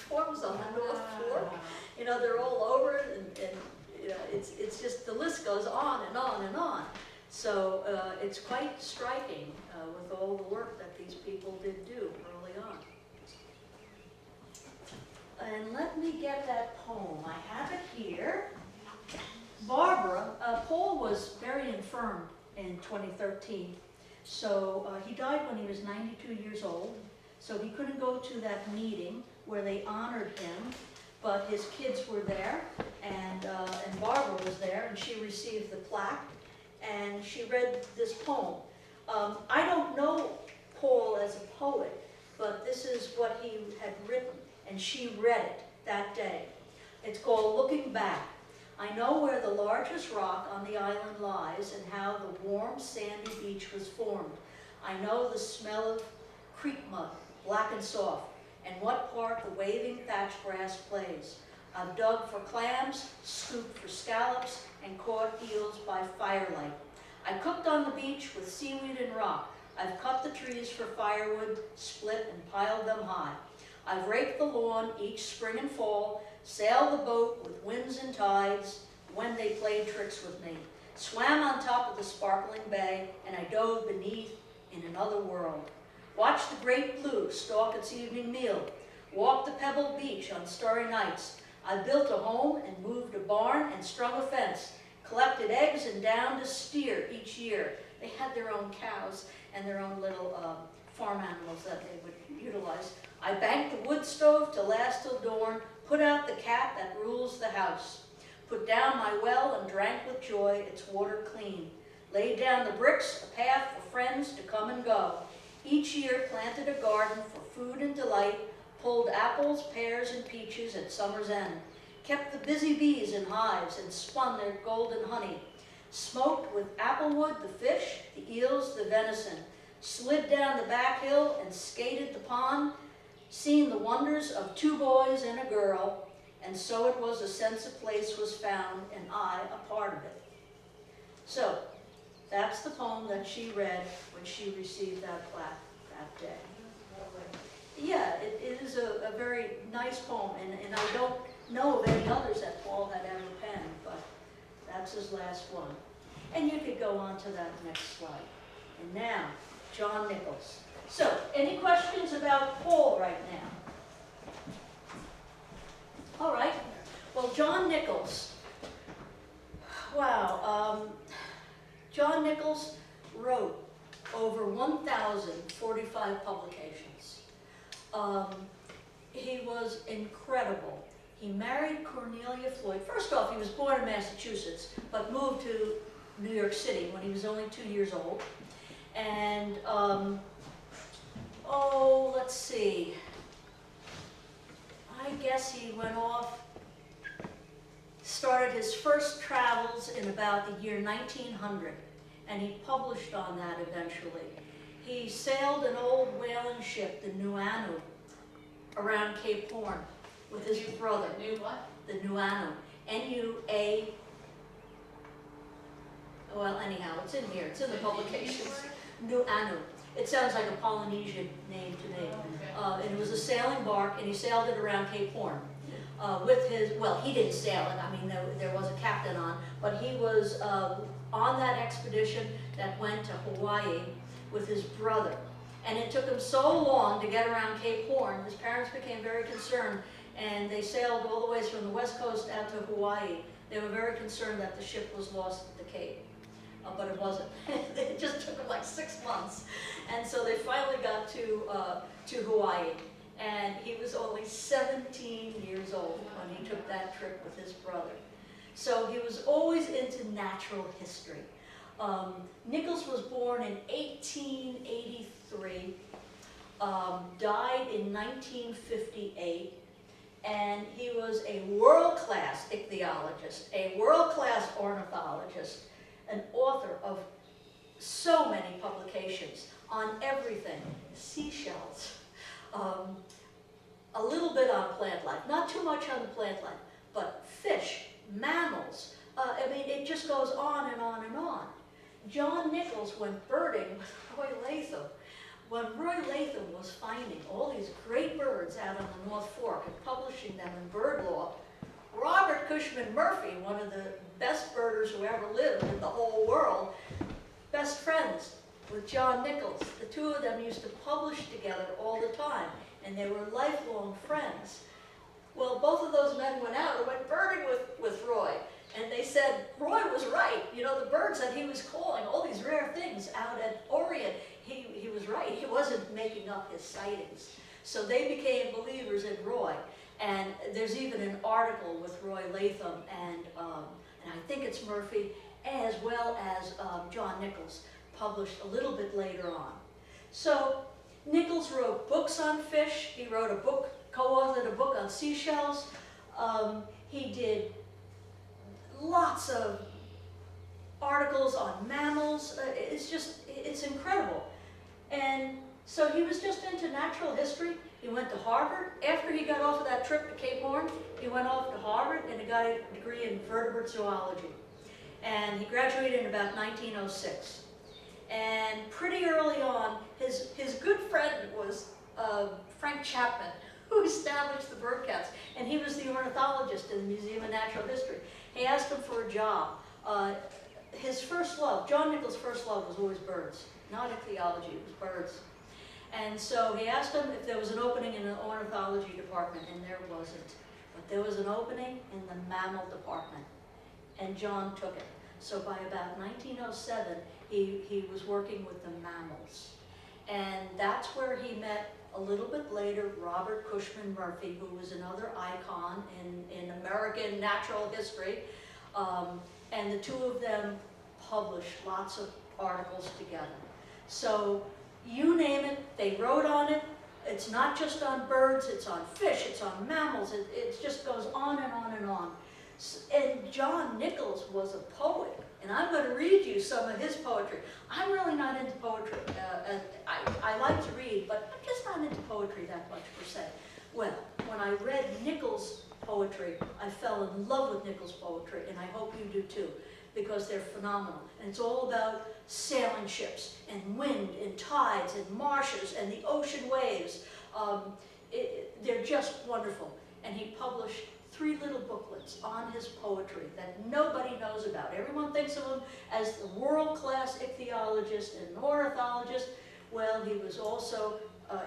platforms on the North Fork. You know, they're all over it, and you know, it's just, the list goes on and on and on. So it's quite striking with all the work that these people did do early on. And let me get that poem. I have it here. Barbara, Paul was confirmed in 2013. So he died when he was 92 years old, so he couldn't go to that meeting where they honored him, but his kids were there, and Barbara was there, and she received the plaque, and she read this poem. I don't know Paul as a poet, but this is what he had written, and she read it that day. It's called Looking Back. I know where the largest rock on the island lies and how the warm sandy beach was formed. I know the smell of creek mud, black and soft, and what part the waving thatch grass plays. I've dug for clams, scooped for scallops, and caught eels by firelight. I cooked on the beach with seaweed and rock. I've cut the trees for firewood, split and piled them high. I've raked the lawn each spring and fall, sailed the boat with winds and tides when they played tricks with me, swam on top of the sparkling bay, and I dove beneath in another world. Watched the great blue stalk its evening meal, walked the pebbled beach on starry nights. I built a home and moved a barn and strung a fence, collected eggs and downed a steer each year. They had their own cows and their own little farm animals that they would utilize. I banked the wood stove to last till dawn, put out the cat that rules the house, put down my well and drank with joy its water clean, laid down the bricks, a path for friends to come and go. Each year planted a garden for food and delight, pulled apples, pears, and peaches at summer's end, kept the busy bees in hives and spun their golden honey, smoked with applewood the fish, the eels, the venison, slid down the back hill and skated the pond, seen the wonders of 2 boys and a girl, and so it was a sense of place was found, and I a part of it. So, that's the poem that she read when she received that plaque that day. Yeah, it is a very nice poem, and I don't know of any others that Paul had ever penned, but that's his last one. And you could go on to that next slide. And now, John Nichols. So, any questions about Paul right now? All right. Well, John Nichols. Wow. John Nichols wrote over 1,045 publications. He was incredible. He married Cornelia Floyd. First off, he was born in Massachusetts, but moved to New York City when he was only 2 years old. And, let's see. I guess he went off, started his first travels in about the year 1900, and he published on that eventually. He sailed an old whaling ship, the Nuanu, around Cape Horn with his brother.
New what?
The Nuanu. N-U-A. Well, anyhow, it's in here. It's in the publications. Nuanu. It sounds like a Polynesian name to me.
Okay.
And it was a sailing bark, and he sailed it around Cape Horn. With his, well, he didn't sail it. I mean, there was a captain on, but he was on that expedition that went to Hawaii with his brother. And it took him so long to get around Cape Horn, his parents became very concerned, and they sailed all the way from the west coast out to Hawaii. They were very concerned that the ship was lost at the Cape, but it wasn't. It just took them like 6 months. And so they finally got to Hawaii. And he was only 17 years old when he took that trip with his brother. So he was always into natural history. Nichols was born in 1883, died in 1958, and he was a world-class ichthyologist, a world-class ornithologist, an author of so many publications on everything, seashells, a little bit on plant life, not too much on the plant life, but fish, mammals. I mean, it just goes on and on and on. John Nichols went birding with Roy Latham. When Roy Latham was finding all these great birds out on the North Fork and publishing them in Bird Law, Robert Cushman Murphy, one of the best birders who ever lived in the whole world, best friends with John Nichols. The two of them used to publish together all the time, and they were lifelong friends. Well, both of those men went out and went birding with Roy, and they said, Roy was right, you know, the birds birds that he was calling, all these rare things out at Orient, he was right. He wasn't making up his sightings. So they became believers in Roy. And there's even an article with Roy Latham and I think it's Murphy, as well as John Nichols, published a little bit later on. So Nichols wrote books on fish. He wrote a book, co-authored a book on seashells. He did lots of articles on mammals. It's incredible. And so he was just into natural history. He went to Harvard. After he got off of that trip to Cape Horn, he went off to Harvard and got a degree in vertebrate zoology. And he graduated in about 1906. And pretty early on, his good friend was Frank Chapman, who established the bird cats. And he was the ornithologist in the Museum of Natural History. He asked him for a job. His first love, John Nichols' first love, was always birds. Not ichthyology, it was birds. And so he asked him if there was an opening in the ornithology department, and there wasn't. But there was an opening in the mammal department, and John took it. So by about 1907, he was working with the mammals. And that's where he met, a little bit later, Robert Cushman Murphy, who was another icon in American natural history. And the two of them published lots of articles together. So you name it, they wrote on it. It's not just on birds, it's on fish, it's on mammals. It just goes on and on and on. And John Nichols was a poet. And I'm going to read you some of his poetry. I'm really not into poetry. I like to read, but I'm just not into poetry that much per se. Well, when I read Nichols' poetry, I fell in love with Nichols' poetry, and I hope you do too, because they're phenomenal. And it's all about sailing ships, and wind, and tides, and marshes, and the ocean waves. They're just wonderful. And he published 3 little booklets on his poetry that nobody knows about. Everyone thinks of him as the world-class ichthyologist and ornithologist. Well, he was also,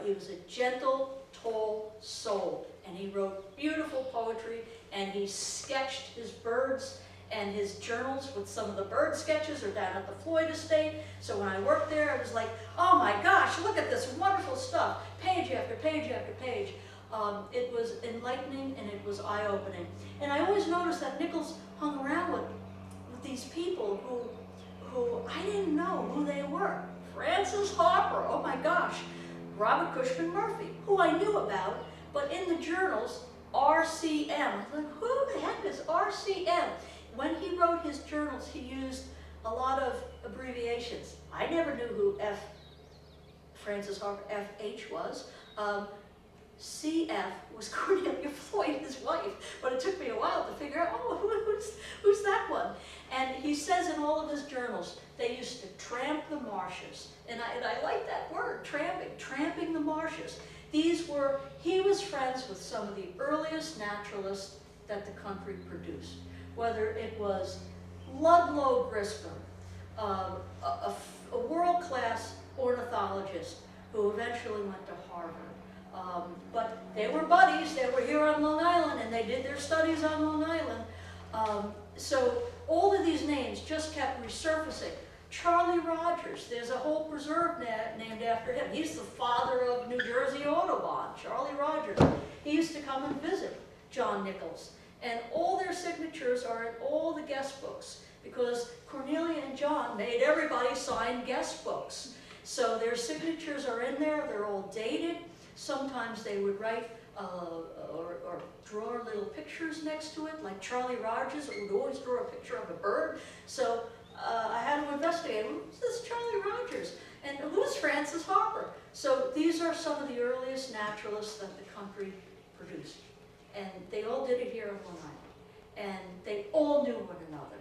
he was a gentle, tall soul. And he wrote beautiful poetry, and he sketched his birds, and his journals with some of the bird sketches are down at the Floyd Estate. So when I worked there, I was like, oh my gosh, look at this wonderful stuff, page after page after page. It was enlightening and it was eye-opening. And I always noticed that Nichols hung around with these people who I didn't know who they were. Francis Harper, oh my gosh. Robert Cushman Murphy, who I knew about, but in the journals, RCM. I was like, who the heck is RCM? When he wrote his journals, he used a lot of abbreviations. I never knew who Francis Harper, FH was. CF was Cornelia Floyd, his wife, but it took me a while to figure out, oh, who's that one? And he says in all of his journals, they used to tramp the marshes. And I like that word, tramping the marshes. He was friends with some of the earliest naturalists that the country produced. Whether it was Ludlow Griscom, a world-class ornithologist who eventually went to Harvard. But they were buddies, they were here on Long Island, and they did their studies on Long Island. So all of these names just kept resurfacing. Charlie Rogers, there's a whole preserve named after him. He's the father of New Jersey Audubon, Charlie Rogers. He used to come and visit John Nichols. And all their signatures are in all the guest books, because Cornelia and John made everybody sign guest books. So their signatures are in there, they're all dated. Sometimes they would write or draw little pictures next to it, like Charlie Rogers would always draw a picture of a bird. So I had to investigate, who's this Charlie Rogers? And who's Francis Harper? So these are some of the earliest naturalists that the country produced. And they all did it here on Long Island. And they all knew one another.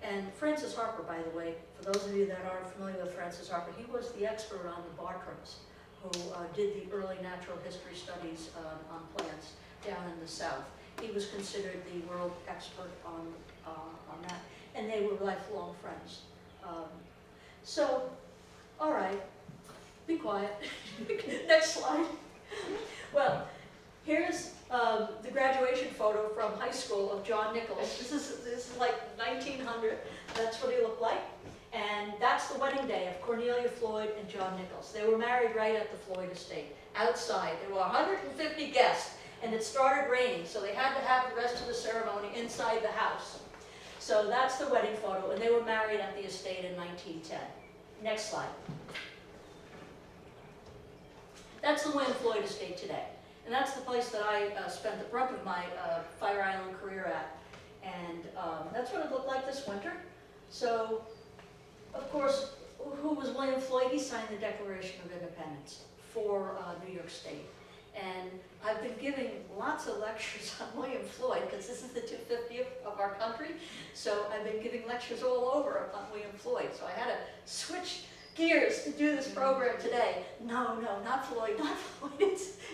And Francis Harper, by the way, for those of you that aren't familiar with Francis Harper, he was the expert on the Bartrams, who did the early natural history studies on plants down in the South. He was considered the world expert on that, and they were lifelong friends. So, all right, be quiet. Next slide. Well, here's the graduation photo from high school of John Nichols. This is like 1900. That's what he looked like. wedding day of Cornelia Floyd and John Nichols. They were married right at the Floyd estate, outside. There were 150 guests, and it started raining, so they had to have the rest of the ceremony inside the house. So that's the wedding photo, and they were married at the estate in 1910. Next slide. That's the William Floyd estate today. And that's the place that I spent the brunt of my Fire Island career at. And that's what it looked like this winter. So, of course, who was William Floyd? He signed the Declaration of Independence for New York State. And I've been giving lots of lectures on William Floyd, because this is the 250th of our country. So I've been giving lectures all over on William Floyd. So I had to switch gears to do this program today. No, not Floyd, not Floyd.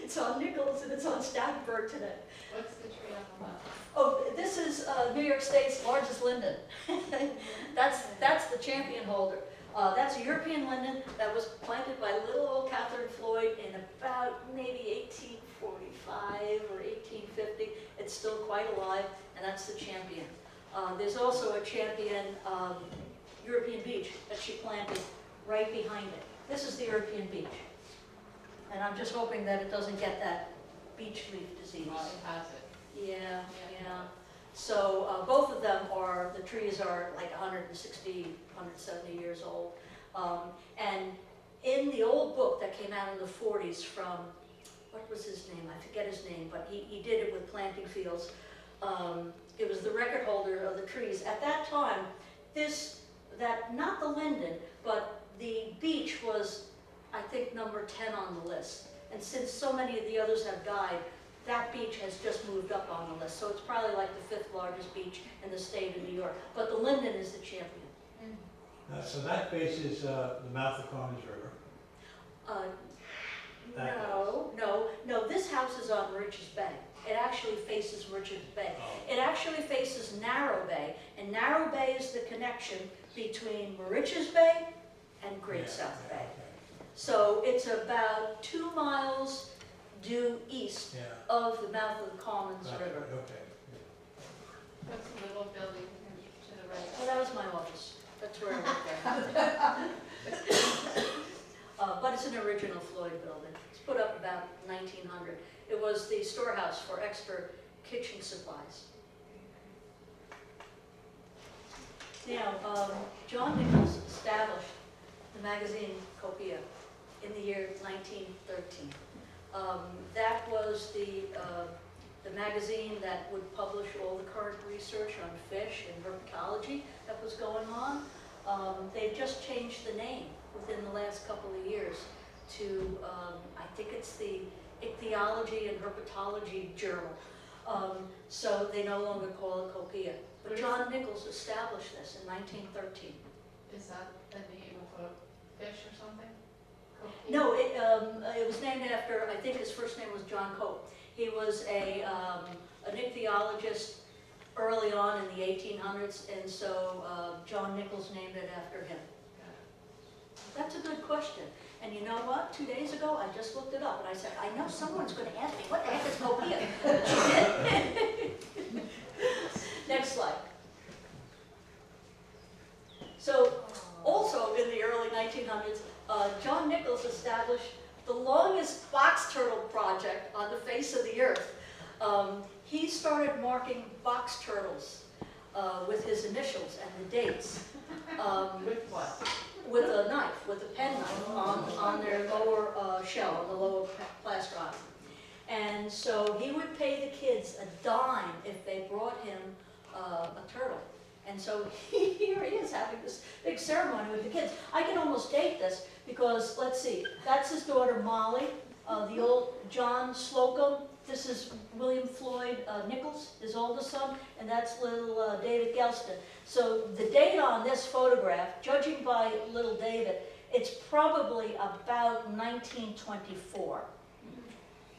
It's on Nichols and it's on Stagberg today.
What's the tree on the left?
Oh, this is New York State's largest linden. That's the champion holder. That's a European linden that was planted by little old Catherine Floyd in about maybe 1845 or 1850. It's still quite alive, and that's the champion. There's also a champion European beech that she planted right behind it. This is the European beech. And I'm just hoping that it doesn't get that beech leaf disease.
Well, it has it.
Yeah. So both of them the trees are like 160, 170 years old. And in the old book that came out in the 40s from, what was his name? I forget his name, but he did it with planting fields. It was the record holder of the trees. At that time, not the linden, but the beech was, I think, number 10 on the list. And since so many of the others have died, that beech has just moved up on the list. So it's probably like the 5th largest beech in the state of New York. But the linden is the champion.
So that faces the mouth of Commons River.
No. This house is on Rich's Bay. It actually faces Rich's Bay.
Oh.
It actually faces Narrow Bay, and Narrow Bay is the connection between Rich's Bay and Great South Bay.
Okay.
So it's about 2 miles due east
Yeah.
of the mouth of the Commons
Right,
River.
okay.
What's the little building to the right?
Well, that was my office. That's where I worked there. But it's an original Floyd building. It's put up about 1900. It was the storehouse for extra kitchen supplies. Now, John Nichols established the magazine Copia in the year 1913. That was the magazine that would publish all the current research on fish and herpetology that was going on. They've just changed the name within the last couple of years to, I think it's the Ichthyology and Herpetology Journal. So they no longer call it Copia. But John Nichols established this in 1913.
Is that the name of a fish or something? Coquille?
No, it was named after, I think his first name was John Cope. He was an ichthyologist early on in the 1800s, and so John Nichols named it after him. That's a good question. And you know what? 2 days ago, I just looked it up, and I said, I know someone's going to ask me, what the heck is Copia? Next slide. So, also in the early 1900s, John Nichols established the longest box turtle project on the face of the earth. He started marking box turtles with his initials and the dates.
With what?
With a knife, with a pen knife on their lower shell, on the lower plastron. And so he would pay the kids a dime if they brought him a turtle. And so here he is having this big ceremony with the kids. I can almost date this because, let's see, that's his daughter Molly, the old John Slocum. This is William Floyd Nichols, his oldest son, and that's little David Gelston. So the date on this photograph, judging by little David, it's probably about 1924.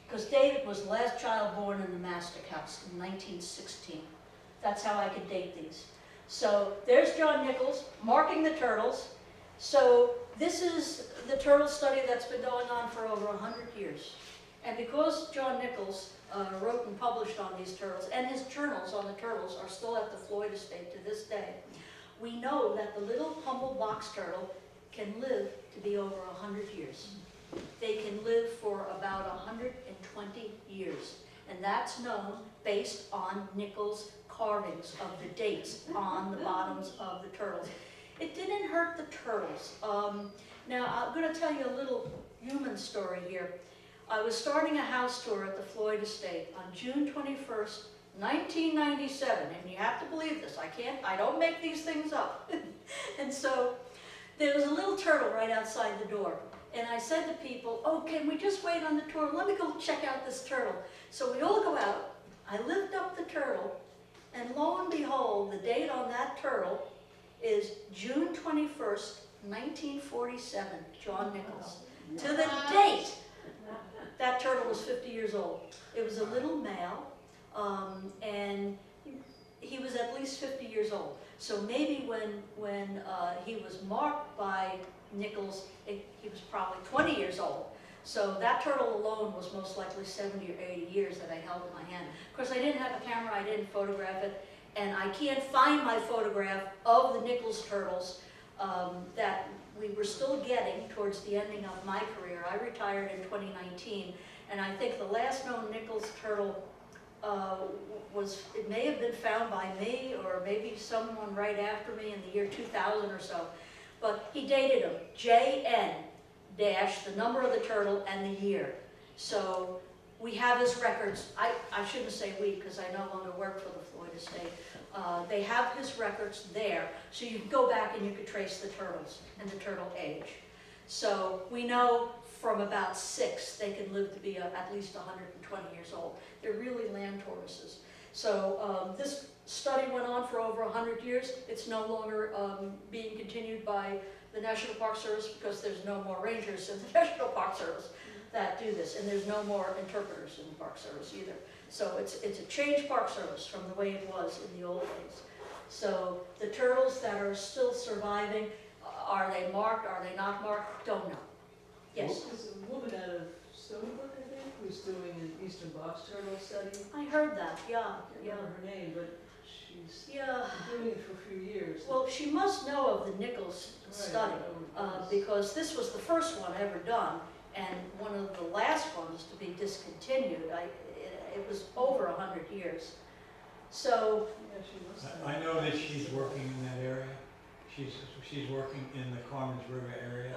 Because David was the last child born in the Mastic House in 1916. That's how I could date these. So there's John Nichols marking the turtles. So this is the turtle study that's been going on for over 100 years. And because John Nichols wrote and published on these turtles, and his journals on the turtles are still at the Floyd estate to this day, we know that the little humble box turtle can live to be over 100 years. They can live for about 120 years. And that's known based on Nichols' carvings of the dates on the bottoms of the turtles. It didn't hurt the turtles. Now, I'm going to tell you a little human story here. I was starting a house tour at the Floyd estate on June 21st, 1997, and you have to believe this. I don't make these things up. And so there was a little turtle right outside the door. And I said to people, oh, can we just wait on the tour? Let me go check out this turtle. So we all go out. I lift up the turtle, and lo and behold, the date on that turtle is June 21st, 1947, John Nichols. To the date, that turtle was 50 years old. It was a little male, and he was at least 50 years old. So maybe when he was marked by Nichols, he was probably 20 years old. So that turtle alone was most likely 70 or 80 years that I held in my hand. Of course, I didn't have a camera, I didn't photograph it, and I can't find my photograph of the Nichols turtles that we were still getting towards the ending of my career. I retired in 2019, and I think the last known Nichols turtle it may have been found by me or maybe someone right after me in the year 2000 or so. But he dated him, JN dash, the number of the turtle and the year. So we have his records. I shouldn't say we because I no longer work for the Floyd estate. They have his records there, so you can go back and you could trace the turtles and the turtle age. So we know from about 6 they can live to be at least 120 years old. They're really land tortoises. So this study went on for over 100 years. It's no longer being continued by the National Park Service because there's no more rangers in the National Park Service that do this, and there's no more interpreters in the Park Service either. So it's a changed Park Service from the way it was in the old days. So the turtles that are still surviving, are they marked, are they not marked? Don't know. Yes?
There's a woman out of Stony Brook, I think, who's doing an eastern box turtle study.
I heard that, yeah,
I can't
yeah.
remember her name, but she's
Yeah,
been doing it for a few years.
well, she must know of the Nichols
Right,
study, because this was the first one ever done, and one of the last ones to be discontinued. It was over 100 years. So,
Yeah, she must have.
I know that she's working in that area. She's working in the Carmen's River area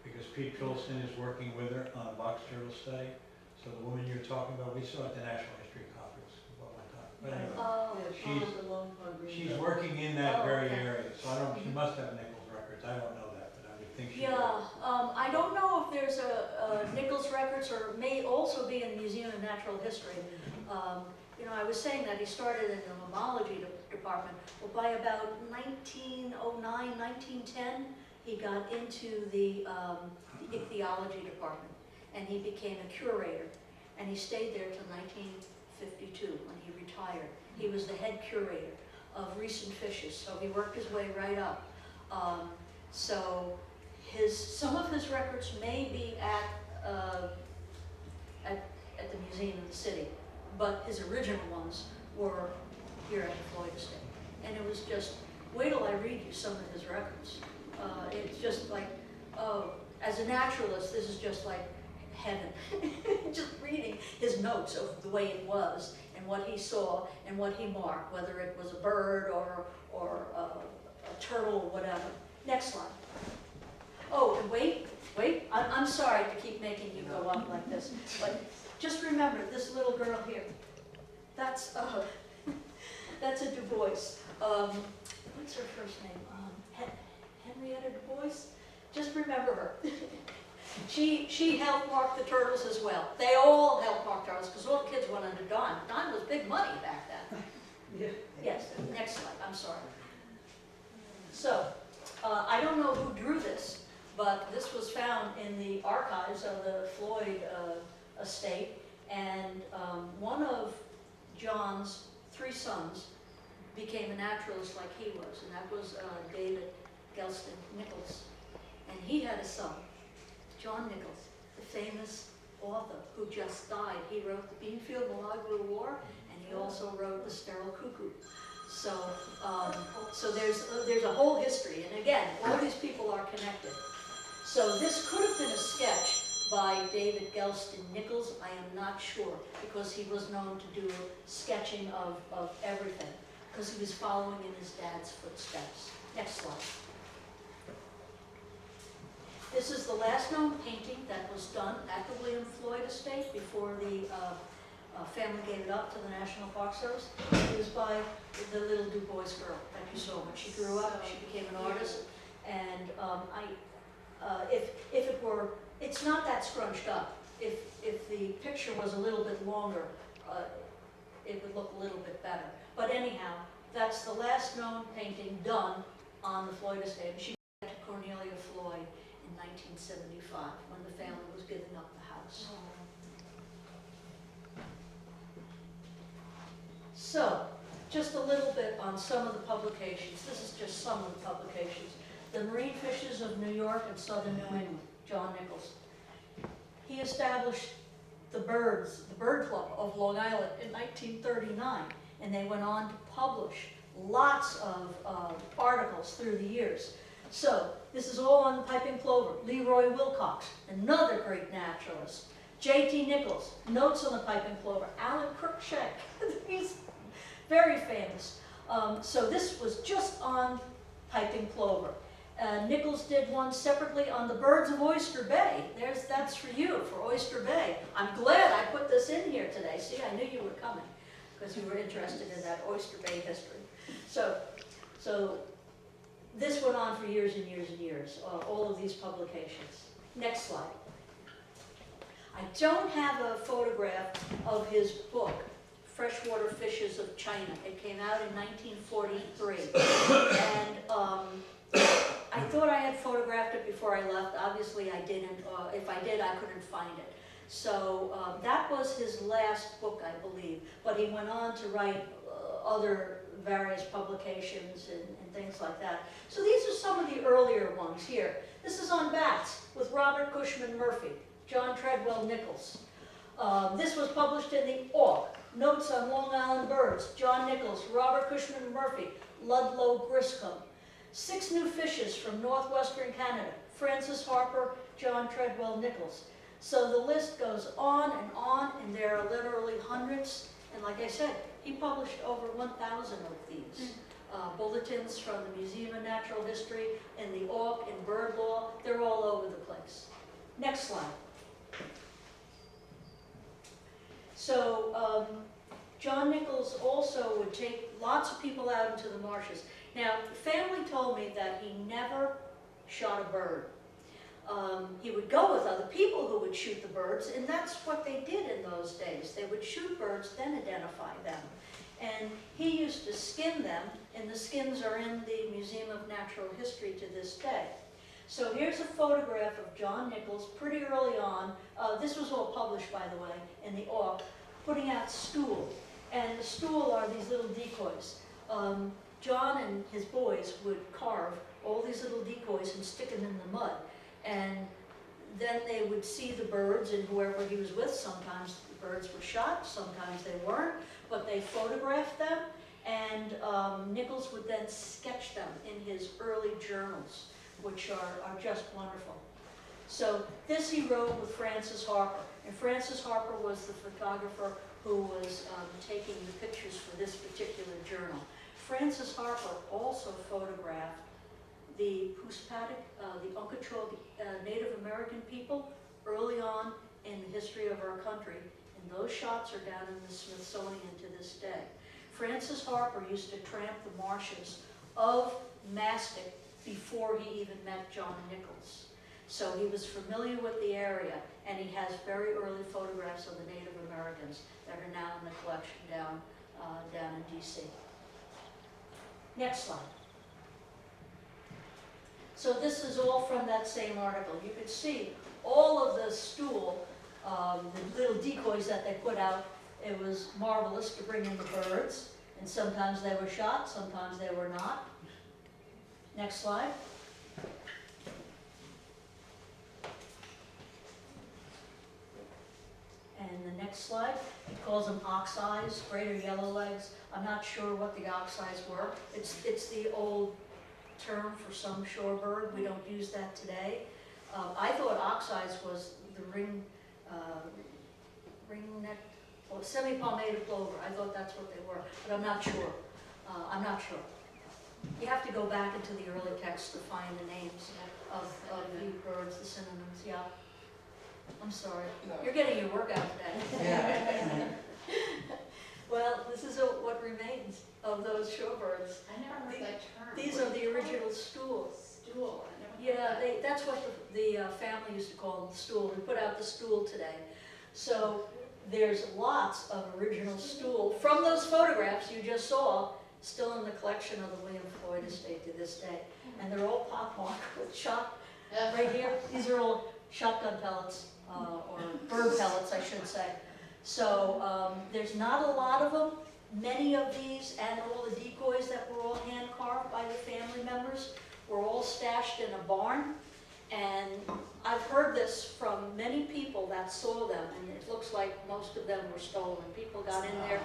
because Pete Pilson is working with her on a box turtle study. So the woman you're talking about, we saw at the National History Conference about my time. But anyway,
Yeah, she's the Long Pond Green
she's
Belt.
working in that
Oh,
very
okay.
area. So I don't, she must have Nichols records. I don't know that, but I would think she
yeah,
would.
I don't know if there's a Nichols records or may also be in the Museum of Natural History. You know, I was saying that he started in the mammalogy department. Well, by about 1909, 1910, he got into the ichthyology department, and he became a curator, and he stayed there till 1952 when he retired. He was the head curator of recent fishes, so he worked his way right up. So some of his records may be at the museum in the city, but his original ones were here at the Floyd estate. And it was just, wait till I read you some of his records. It's just like, oh, as a naturalist, this is just like heaven. Just reading his notes of the way it was and what he saw and what he marked, whether it was a bird or a turtle or whatever. Next slide. Oh, and wait, I'm sorry to keep making you go up like this, but just remember this little girl here. That's a Du Bois. What's her first name? Henrietta Du Bois? Just remember her. She helped mark the turtles as well. They all helped mark turtles because all the kids wanted a dime. Dime was big money back then.
Yeah.
Yes, next slide, I'm sorry. So, I don't know who drew this, but this was found in the archives of the Floyd estate, and one of John's 3 sons became a naturalist like he was, and that was David Gelston Nichols. And he had a son, John Nichols, the famous author who just died. He wrote The Beanfield Milagro War, and he also wrote The Sterile Cuckoo. So, so there's a whole history, and again, all these people are connected. So this could have been a sketch by David Gelston Nichols. I am not sure, because he was known to do sketching of everything, because he was following in his dad's footsteps. Next slide. This is the last known painting that was done at the William Floyd estate before the family gave it up to the National Park Service. It was by the little Du Bois girl that you saw. When she grew up, she became an artist. And if it were, it's not that scrunched up. If the picture was a little bit longer, it would look a little bit better. But anyhow, that's the last known painting done on the Floyd estate. She went to Cornelia Floyd in 1975 when the family was giving up the house. So, just a little bit on some of the publications. This is just some of the publications. The Marine Fishes of New York and Southern New England, John Nichols. He established the Bird Club of Long Island in 1939, and they went on to publish lots of articles through the years. So, this is all on the piping plover. Leroy Wilcox, another great naturalist. J.T. Nichols, notes on the piping plover. Alan Cruikshank, he's very famous. So this was just on piping plover. Nichols did one separately on the birds of Oyster Bay. That's for you, for Oyster Bay. I'm glad I put this in here today. See, I knew you were coming because you were interested in that Oyster Bay history. So this went on for years and years and years, all of these publications. Next slide. I don't have a photograph of his book, Freshwater Fishes of China. It came out in 1943. And I thought I had photographed it before I left. Obviously I didn't. If I did, I couldn't find it. So that was his last book, I believe. But he went on to write other various publications and things like that. So these are some of the earlier ones here. This is on bats with Robert Cushman Murphy, John Treadwell Nichols. This was published in the Auk, Notes on Long Island Birds, John Nichols, Robert Cushman Murphy, Ludlow Griscom. 6 New Fishes from Northwestern Canada, Francis Harper, John Treadwell Nichols. So the list goes on, and there are literally hundreds. And like I said, he published over 1,000 of these. Bulletins from the Museum of Natural History, and the Auk, and Bird Law, they're all over the place. Next slide. So John Nichols also would take lots of people out into the marshes. Now, the family told me that he never shot a bird. He would go with other people who would shoot the birds, and that's what they did in those days. They would shoot birds, then identify them. And he used to skin them, and the skins are in the Museum of Natural History to this day. So here's a photograph of John Nichols pretty early on. This was all published, by the way, in the Auk, putting out stool. And the stool are these little decoys. John and his boys would carve all these little decoys and stick them in the mud. And then they would see the birds, and whoever he was with, sometimes the birds were shot, sometimes they weren't, but they photographed them, and Nichols would then sketch them in his early journals, which are just wonderful. So this he wrote with Francis Harper, and Francis Harper was the photographer who was taking the pictures for this particular journal. Francis Harper also photographed the Puspatic, the Okeechobee Native American people early on in the history of our country, and those shots are down in the Smithsonian to this day. Francis Harper used to tramp the marshes of Mastic before he even met John Nichols. So he was familiar with the area, and he has very early photographs of the Native Americans that are now in the collection down in DC. Next slide. So this is all from that same article. You could see all of the stool, the little decoys that they put out. It was marvelous to bring in the birds, and sometimes they were shot, sometimes they were not. Next slide. And in the next slide. It calls them ox eyes, greater yellowlegs. I'm not sure what the ox eyes were. It's the old term for some shorebird. We don't use that today. I thought ox eyes was the ring-necked, or semi-palmated plover. I thought that's what they were, but I'm not sure. I'm not sure. You have to go back into the early text to find the names of the birds, the synonyms, yeah. I'm sorry. You're getting your workout today.
Yeah.
Well, this is what remains of those shorebirds.
I never heard that term.
These are the original stools.
Stool, I never heard
Yeah,
that.
that's what the family used to call them, the stool. We put out the stool today. So there's lots of original stool from those photographs you just saw, still in the collection of the William Floyd estate to this day. And they're all pockmarked with shot, right here. These are all shotgun pellets, or bird pellets, I should say. So there's not a lot of them. Many of these and all the decoys that were all hand carved by the family members were all stashed in a barn. And I've heard this from many people that saw them, and it looks like most of them were stolen. People got in there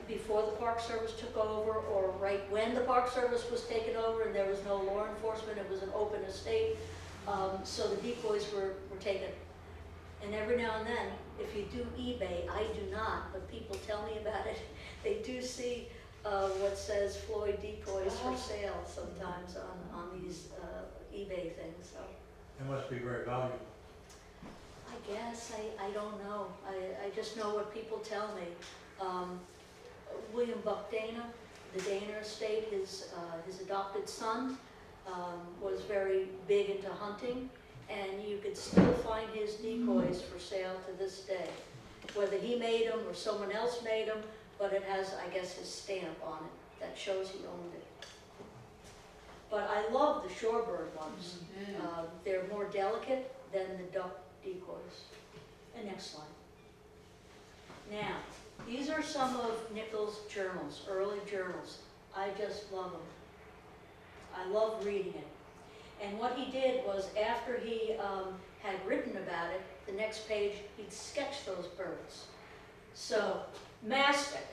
before the Park Service took over, or right when the Park Service was taken over and there was no law enforcement. It was an open estate, so the decoys were taken. And every now and then, if you do eBay, I do not, but people tell me about it, they do see what says Floyd decoys for sale sometimes on these eBay things. So
It must be very valuable.
I guess, I don't know. I just know what people tell me. William Buck Dana, the Dana estate, his adopted son, was very big into hunting, and you could still find his decoys for sale to this day. Whether he made them or someone else made them, but it has, I guess, his stamp on it that shows he owned it. But I love the shorebird ones. They're more delicate than the duck decoys. And next slide. Now, these are some of Nichols' journals, early journals. I just love them. I love reading it. And what he did was, after he had written about it, the next page, he'd sketch those birds. So, mastic,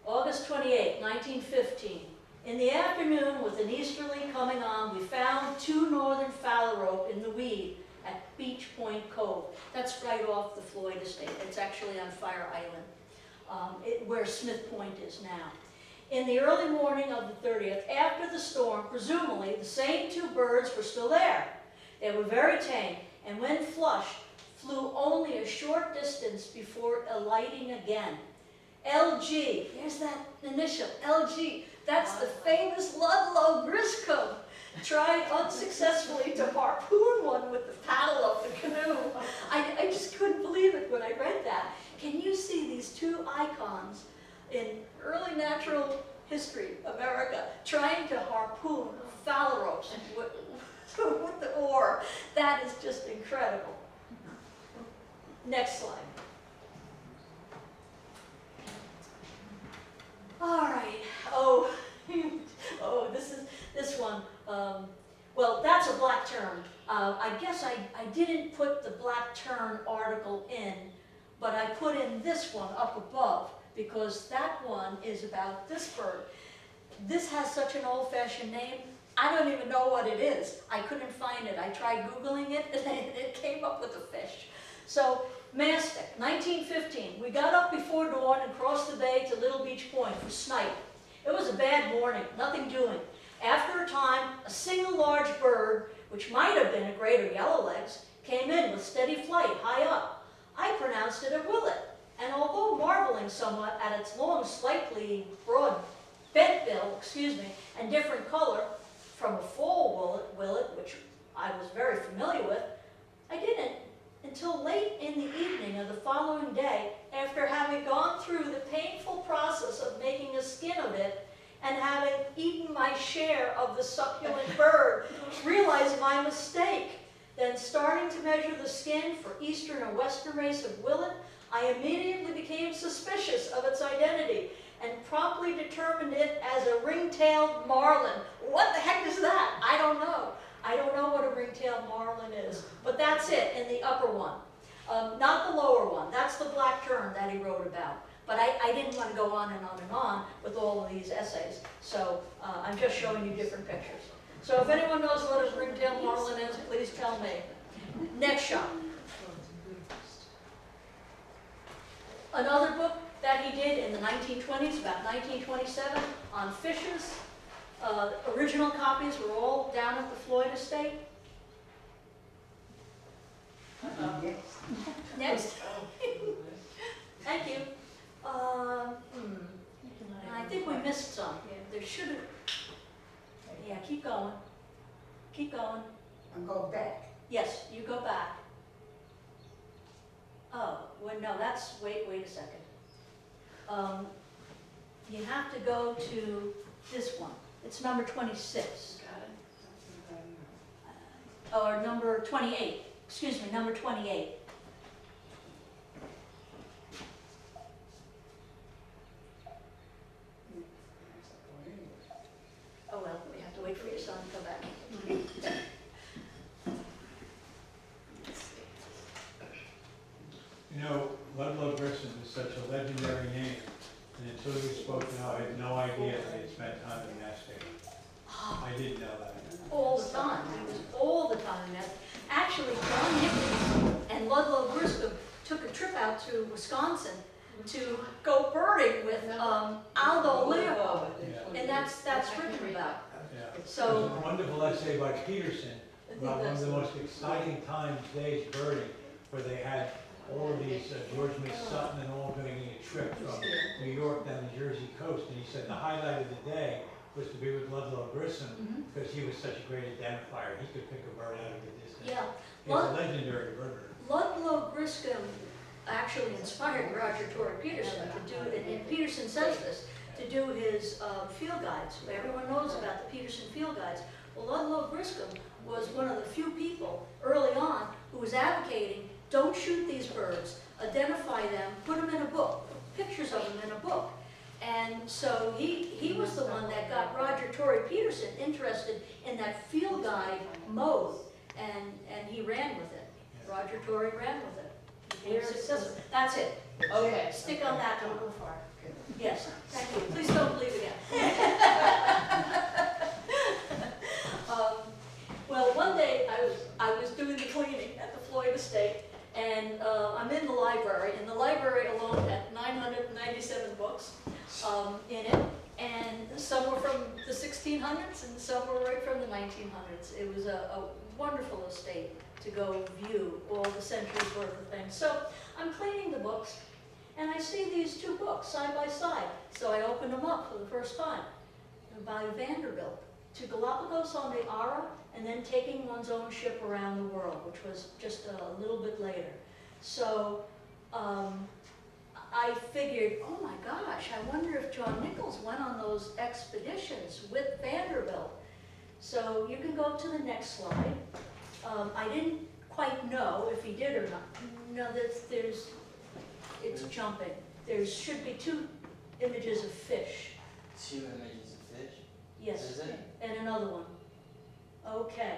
August 28, 1915. In the afternoon, with an easterly coming on, we found 2 northern phalarope in the weed at Beach Point Cove. That's right off the Floyd estate. It's actually on Fire Island, where Smith Point is now. In the early morning of the 30th, after the storm, presumably the same 2 birds were still there. They were very tame, and when flushed, flew only a short distance before alighting again. LG, there's that initial, LG, that's the famous Ludlow Griscombe, tried unsuccessfully to harpoon one with the paddle of the canoe. I just couldn't believe it when I read that. Can you see these 2 icons in early natural history, America, trying to harpoon phalaropes with the oar? That is just incredible. Next slide. All right. Oh, this one. Well, that's a black tern. I guess I didn't put the black tern article in, but I put in this one up above, because that one is about this bird. This has such an old-fashioned name, I don't even know what it is. I couldn't find it. I tried Googling it, and it came up with a fish. So, mastic, 1915. We got up before dawn and crossed the bay to Little Beach Point for snipe. It was a bad morning, nothing doing. After a time, a single large bird, which might have been a greater yellowlegs, came in with steady flight high up. I pronounced it a willet, and although marveling somewhat at its long, slightly broad bent bill, and different color from a fall willet, which I was very familiar with, I didn't until late in the evening of the following day, after having gone through the painful process of making a skin of it and having eaten my share of the succulent bird, realized my mistake. Then, starting to measure the skin for eastern or western race of willet, I immediately became suspicious of its identity and promptly determined it as a ring-tailed marlin. What the heck is that? I don't know. I don't know what a ring-tailed marlin is, but that's it in the upper one. Not the lower one, that's the black tern that he wrote about. But I didn't want to go on and on and on with all of these essays, so I'm just showing you different pictures. So if anyone knows what a ringtail marlin is, please tell me. Next shot. Another book that he did in the 1920s, about 1927, on fishes. Original copies were all down at the Floyd estate. Next. Thank you. I think we missed some. There should have. Yeah, keep going. Keep going.
And go back.
Yes, you go back. Oh, well, no, that's, wait a second. You have to go to this one. It's number 26. Or number 28. Excuse me, number 28. Oh, well, we have to wait for your son to come back.
You know, Ludlow Grissom is such a legendary name, and until you spoke now, I had no idea that he had spent time in that state. I didn't know that.
All the time. It was all the time. Actually, John Nichols and Ludlow Griscom took a trip out to Wisconsin to go birding with Aldo Leopold, and that's written about.
Yeah.
So-
There's a wonderful essay by Peterson about one of the most exciting days birding, where they had all of these, George McSutton and all going on a trip from New York down the Jersey coast, and he said the highlight of the day was to be with Ludlow Grissom, because he was such a great identifier. He could pick a bird out of the distance.
Yeah.
He was a legendary birder.
Ludlow Griscom actually inspired Roger Torrey Peterson to do, and Peterson says this, to do his field guides. Everyone knows about the Peterson field guides. Well, Ludlow Griscom was one of the few people early on who was advocating, don't shoot these birds, identify them, put them in a book, pictures of them in a book. And so he was the one that got Roger Torrey Peterson interested in that field guide mode, and he ran with it. Roger Torrey ran with it. Became successful. That's it.
Okay.
Stick on that
Don't
one.
go far. Okay.
Yes, thank you. Please don't leave again. Well, one day I was doing the cleaning at the Floyd estate, and I'm in the library, and the library alone had 997 books in it, and some were from the 1600s and some were right from the 1900s. It was a wonderful estate to go view all the centuries worth of things. So I'm cleaning the books, and I see these two books side by side. So I opened them up for the first time. They're by Vanderbilt, To Galapagos on the Ara, and then Taking One's Own Ship Around the World, which was just a little bit later. So I figured, oh my gosh, I wonder if John Nichols went on those expeditions with Vanderbilt. So you can go to the next slide. I didn't quite know if he did or not. No, it's jumping. There should be two images of fish.
Two images of fish?
Yes,
Is it?
and another one. Okay.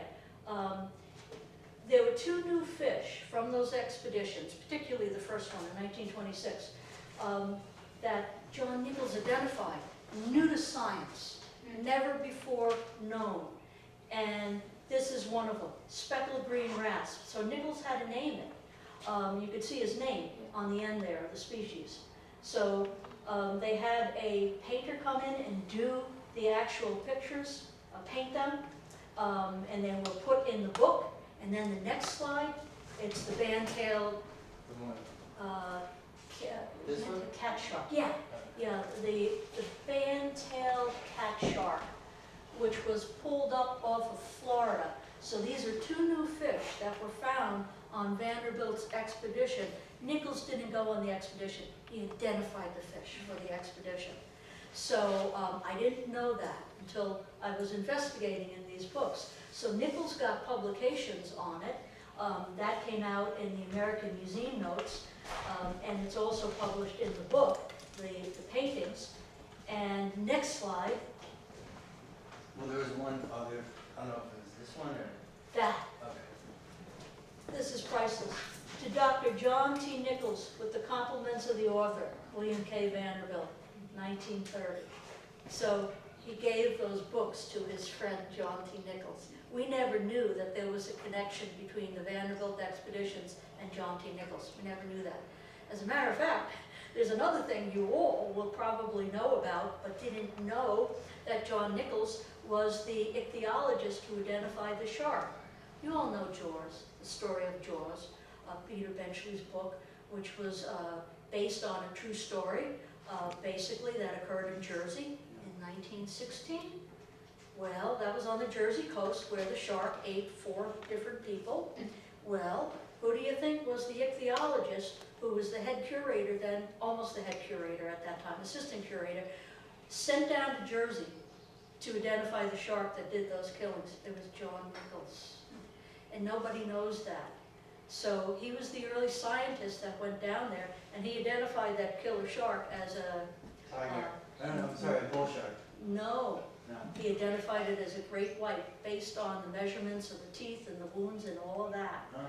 There were two new fish from those expeditions, particularly the first one in 1926, that John Nichols identified, new to science, never before known. And this is one of them, speckled green rasp. So Nichols had to name it. You could see his name on the end there of the species. So they had a painter come in and do the actual pictures, paint them, and then were put in the book. And then the next slide, it's the band-tailed
The one.
This
one?
cat shark. Yeah, the band-tailed cat shark, which was pulled up off of Florida. So these are two new fish that were found on Vanderbilt's expedition. Nichols didn't go on the expedition. He identified the fish for the expedition. So I didn't know that until I was investigating in these books. So Nichols got publications on it. That came out in the American Museum Notes, and it's also published in the book, the paintings. And next slide,
Well, there was one other, I don't know if it was this one or,
that.
okay.
This is priceless.
To Dr. John T. Nichols, with the compliments of the author, William K. Vanderbilt, 1930. So he gave those books to his friend John T. Nichols. We never knew that there was a connection between the Vanderbilt expeditions and John T. Nichols. We never knew that. As a matter of fact, there's another thing you all will probably know about, but didn't know, that John Nichols was the ichthyologist who identified the shark. You all know Jaws, the story of Jaws, Peter Benchley's book, which was based on a true story, basically, that occurred in Jersey in 1916. Well, that was on the Jersey coast where the shark ate 4 different people. Well, who do you think was the ichthyologist who was the head curator then, almost the head curator at that time, assistant curator, sent down to Jersey to identify the shark that did those killings? It was John Nichols. And nobody knows that. So he was the early scientist that went down there, and he identified that killer shark as a...
Tiger. I don't know, I'm sorry, bull shark.
No.
No.
He identified it as a great white based on the measurements of the teeth and the wounds and all of that.
Huh?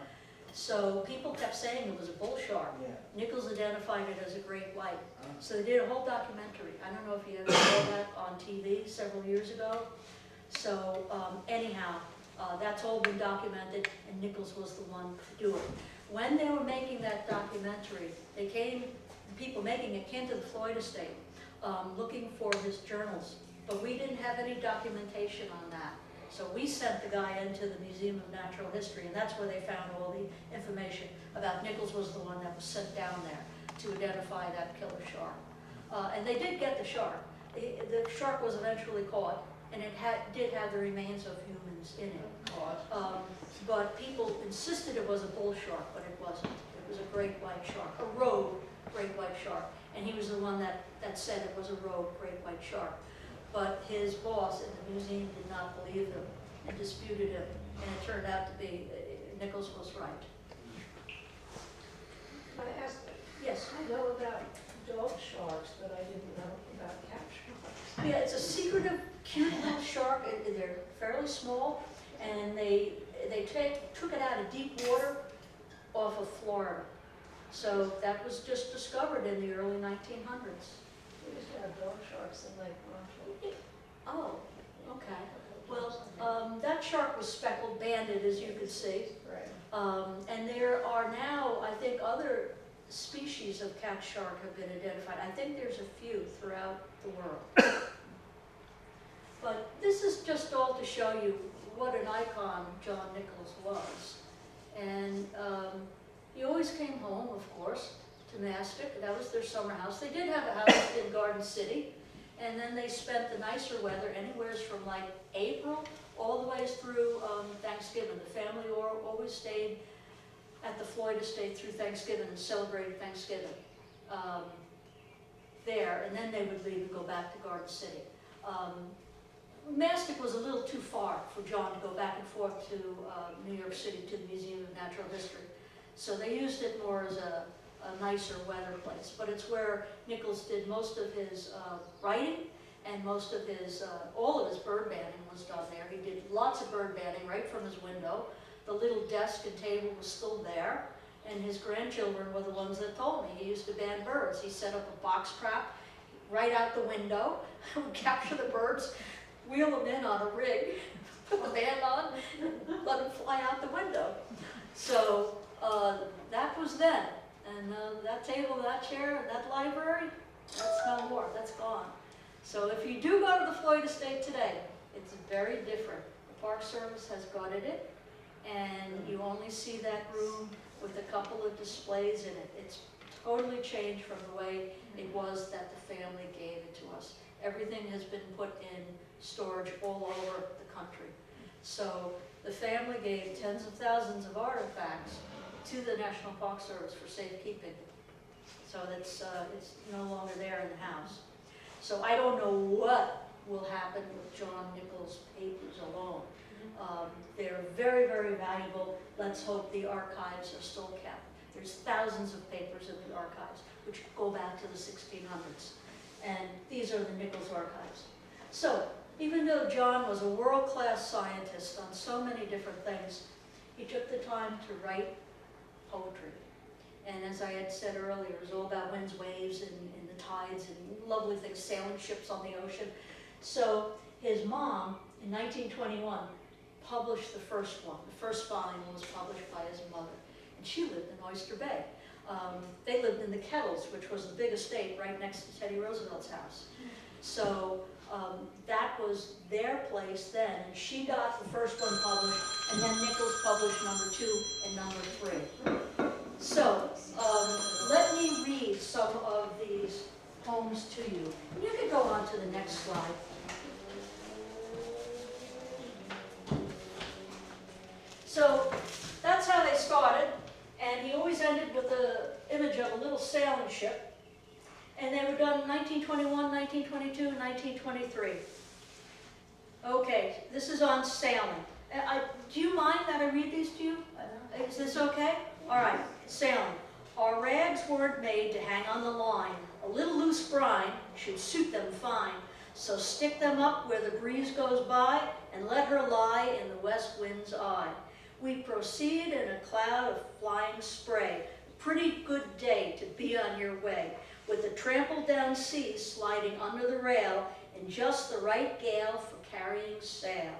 So people kept saying it was a bull shark.
Yeah.
Nichols identified it as a great white.
Huh?
So they did a whole documentary. I don't know if you ever saw that on TV several years ago. So anyhow, that's all been documented, and Nichols was the one to do it. When they were making that documentary, the people making it came to the Floyd estate looking for his journals, but we didn't have any documentation on that. So we sent the guy into the Museum of Natural History, and that's where they found all the information about Nichols was the one that was sent down there to identify that killer shark. And they did get the shark. The shark was eventually caught, and it did have the remains of humans in it. But people insisted it was a bull shark, but it wasn't. It was a great white shark, a rogue great white shark. And he was the one that said it was a rogue great white shark. But his boss in the museum did not believe him and disputed him, and it turned out to be Nichols was right.
I asked,
Yes?
I know about dog sharks, but I didn't know about cat sharks.
Yeah, it's a secretive, cute little shark. They're fairly small, and they took it out of deep water off of Florida. So that was just discovered in the early 1900s.
We used to have dog sharks in Lake Marshall.
Oh, okay. Well, that shark was speckled banded, as you could see.
Right.
And there are now, I think, other species of cat shark have been identified. I think there's a few throughout the world. But this is just all to show you what an icon John Nichols was. And he always came home, of course, to Mastic. That was their summer house. They did have a house in Garden City, and then they spent the nicer weather anywhere from like April all the way through Thanksgiving. The family always stayed at the Floyd estate through Thanksgiving and celebrated Thanksgiving there, and then they would leave and go back to Garden City. Mastic was a little too far for John to go back and forth to New York City to the Museum of Natural History. So they used it more as a nicer weather place. But it's where Nichols did most of his writing, and most of his, all of his bird banding was done there. He did lots of bird banding right from his window. The little desk and table was still there, and his grandchildren were the ones that told me he used to band birds. He set up a box trap right out the window, would capture the birds, wheel them in on a rig, put the band on, let them fly out the window. So that was then. And that table, that chair, that library, that's no more, that's gone. So if you do go to the Floyd estate today, it's very different. The Park Service has gutted it, and you only see that room with a couple of displays in it. It's totally changed from the way it was that the family gave it to us. Everything has been put in storage all over the country. So the family gave tens of thousands of artifacts to the National Park Service for safekeeping. So it's no longer there in the house. So I don't know what will happen with John Nichols' papers alone. They're very, very valuable. Let's hope the archives are still kept. There's thousands of papers in the archives, which go back to the 1600s. And these are the Nichols archives. So even though John was a world-class scientist on so many different things, he took the time to write
poetry. And as I had said earlier, it was all about winds, waves, and the tides, and lovely things, sailing ships on the ocean. So his mom, in 1921, published the first one. The first volume was published by his mother, and she lived in Oyster Bay. They lived in the Kettles, which was the big estate right next to Teddy Roosevelt's house. So that was their place then, and she got the first one published, and then Nichols published number 2 and number 3. So let me read some of these poems to you. You can go on to the next slide. So that's how they started, and he always ended with the image of a little sailing ship. And they were done in 1921, 1922, and 1923. Okay, this is on sailing. Do you mind that I read these to you? Is this okay? All right, sailing. Our rags weren't made to hang on the line. A little loose brine should suit them fine. So stick them up where the breeze goes by and let her lie in the west wind's eye. We proceed in a cloud of flying spray. Pretty good day to be on your way, with the trampled down sea sliding under the rail and just the right gale for carrying sail.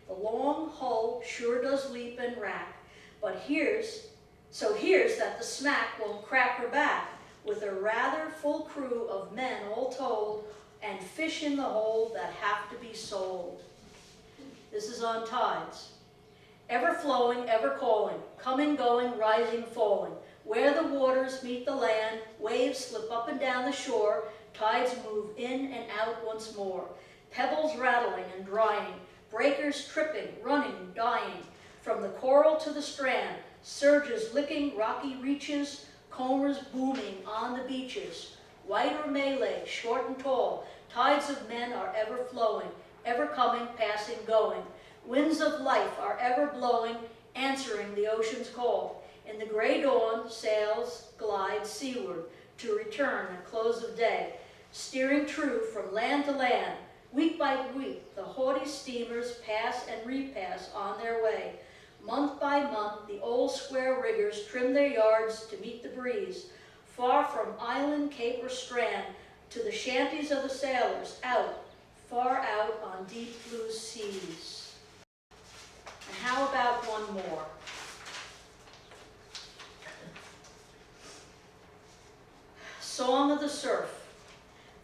The long hull sure does leap and rack, but here's that the smack won't crack her back, with a rather full crew of men all told, and fish in the hold that have to be sold. This is on tides. Ever flowing, ever calling, coming, going, rising, falling. Where the waters meet the land, waves slip up and down the shore, tides move in and out once more. Pebbles rattling and drying, breakers tripping, running, dying. From the coral to the strand, surges licking rocky reaches, combers booming on the beaches. White or Malay, short and tall, tides of men are ever flowing, ever coming, passing, going. Winds of life are ever blowing, answering the ocean's call. In the gray dawn, sails glide seaward to return at close of day, steering true from land to land. Week by week, the haughty steamers pass and repass on their way. Month by month, the old square riggers trim their yards to meet the breeze. Far from island, cape, or strand, to the shanties of the sailors, out, far out on deep blue seas. And how about one more? Song of the Surf.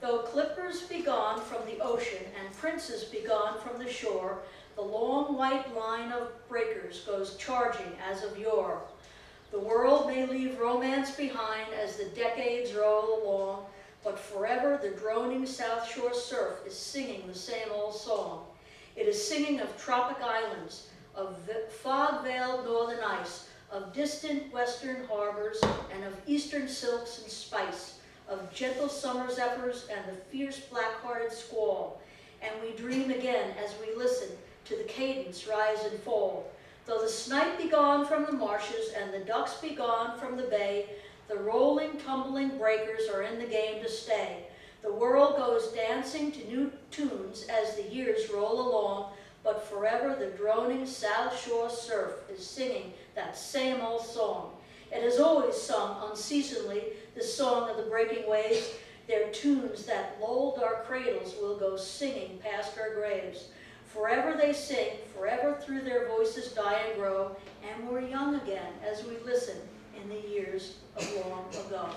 Though clippers be gone from the ocean and princes be gone from the shore, the long white line of breakers goes charging as of yore. The world may leave romance behind as the decades roll along, but forever the droning South Shore surf is singing the same old song. It is singing of tropic islands, of fog-veiled northern ice, of distant western harbors, and of eastern silks and spice, of gentle summer zephyrs and the fierce black-hearted squall. And we dream again as we listen to the cadence rise and fall. Though the snipe be gone from the marshes and the ducks be gone from the bay, the rolling, tumbling breakers are in the game to stay. The world goes dancing to new tunes as the years roll along, but forever the droning South Shore surf is singing that same old song. It has always sung unceasingly the song of the breaking waves. Their tunes that lulled our cradles will go singing past our graves. Forever they sing, forever through their voices die and grow, and we're young again as we listen in the years of long ago.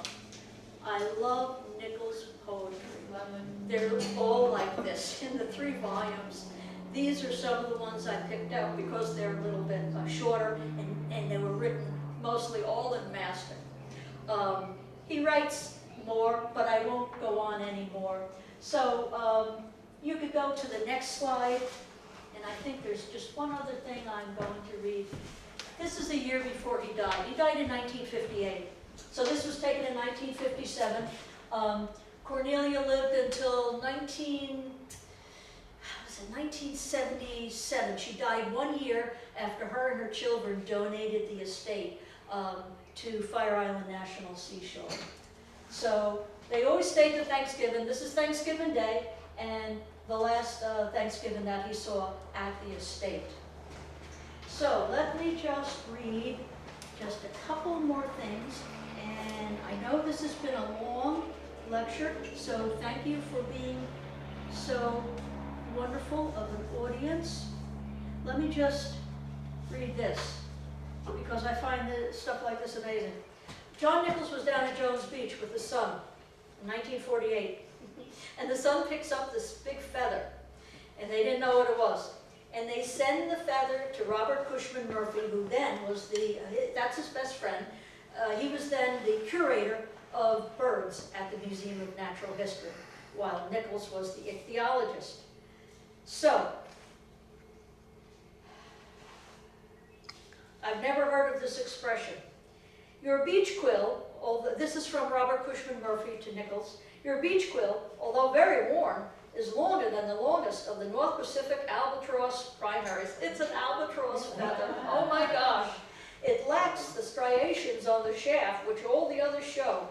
I love Nichols' poetry. They're all like this in the 3 volumes. These are some of the ones I picked out because they're a little bit shorter, and they were written mostly all in mastic. He writes more, but I won't go on anymore. So you could go to the next slide, and I think there's just one other thing I'm going to read. This is the year before he died. He died in 1958. So this was taken in 1957. Cornelia lived until 1977. She died 1 year after her and her children donated the estate to Fire Island National Seashore. So they always stayed to Thanksgiving. This is Thanksgiving Day, and the last Thanksgiving that he saw at the estate. So let me just read just a couple more things, and I know this has been a long lecture, so thank you for being so wonderful of an audience. Let me just read this, because I find stuff like this amazing. John Nichols was down at Jones Beach with his son in 1948, and the son picks up this big feather, and they didn't know what it was. And they send the feather to Robert Cushman Murphy, who then was that's his best friend. He was then the curator of birds at the Museum of Natural History, while Nichols was the ichthyologist. So, I've never heard of this expression. Your beach quill, this is from Robert Cushman Murphy to Nichols, your beach quill, although very worn, is longer than the longest of the North Pacific albatross primaries. It's an albatross feather. Oh my gosh. It lacks the striations on the shaft, which all the others show.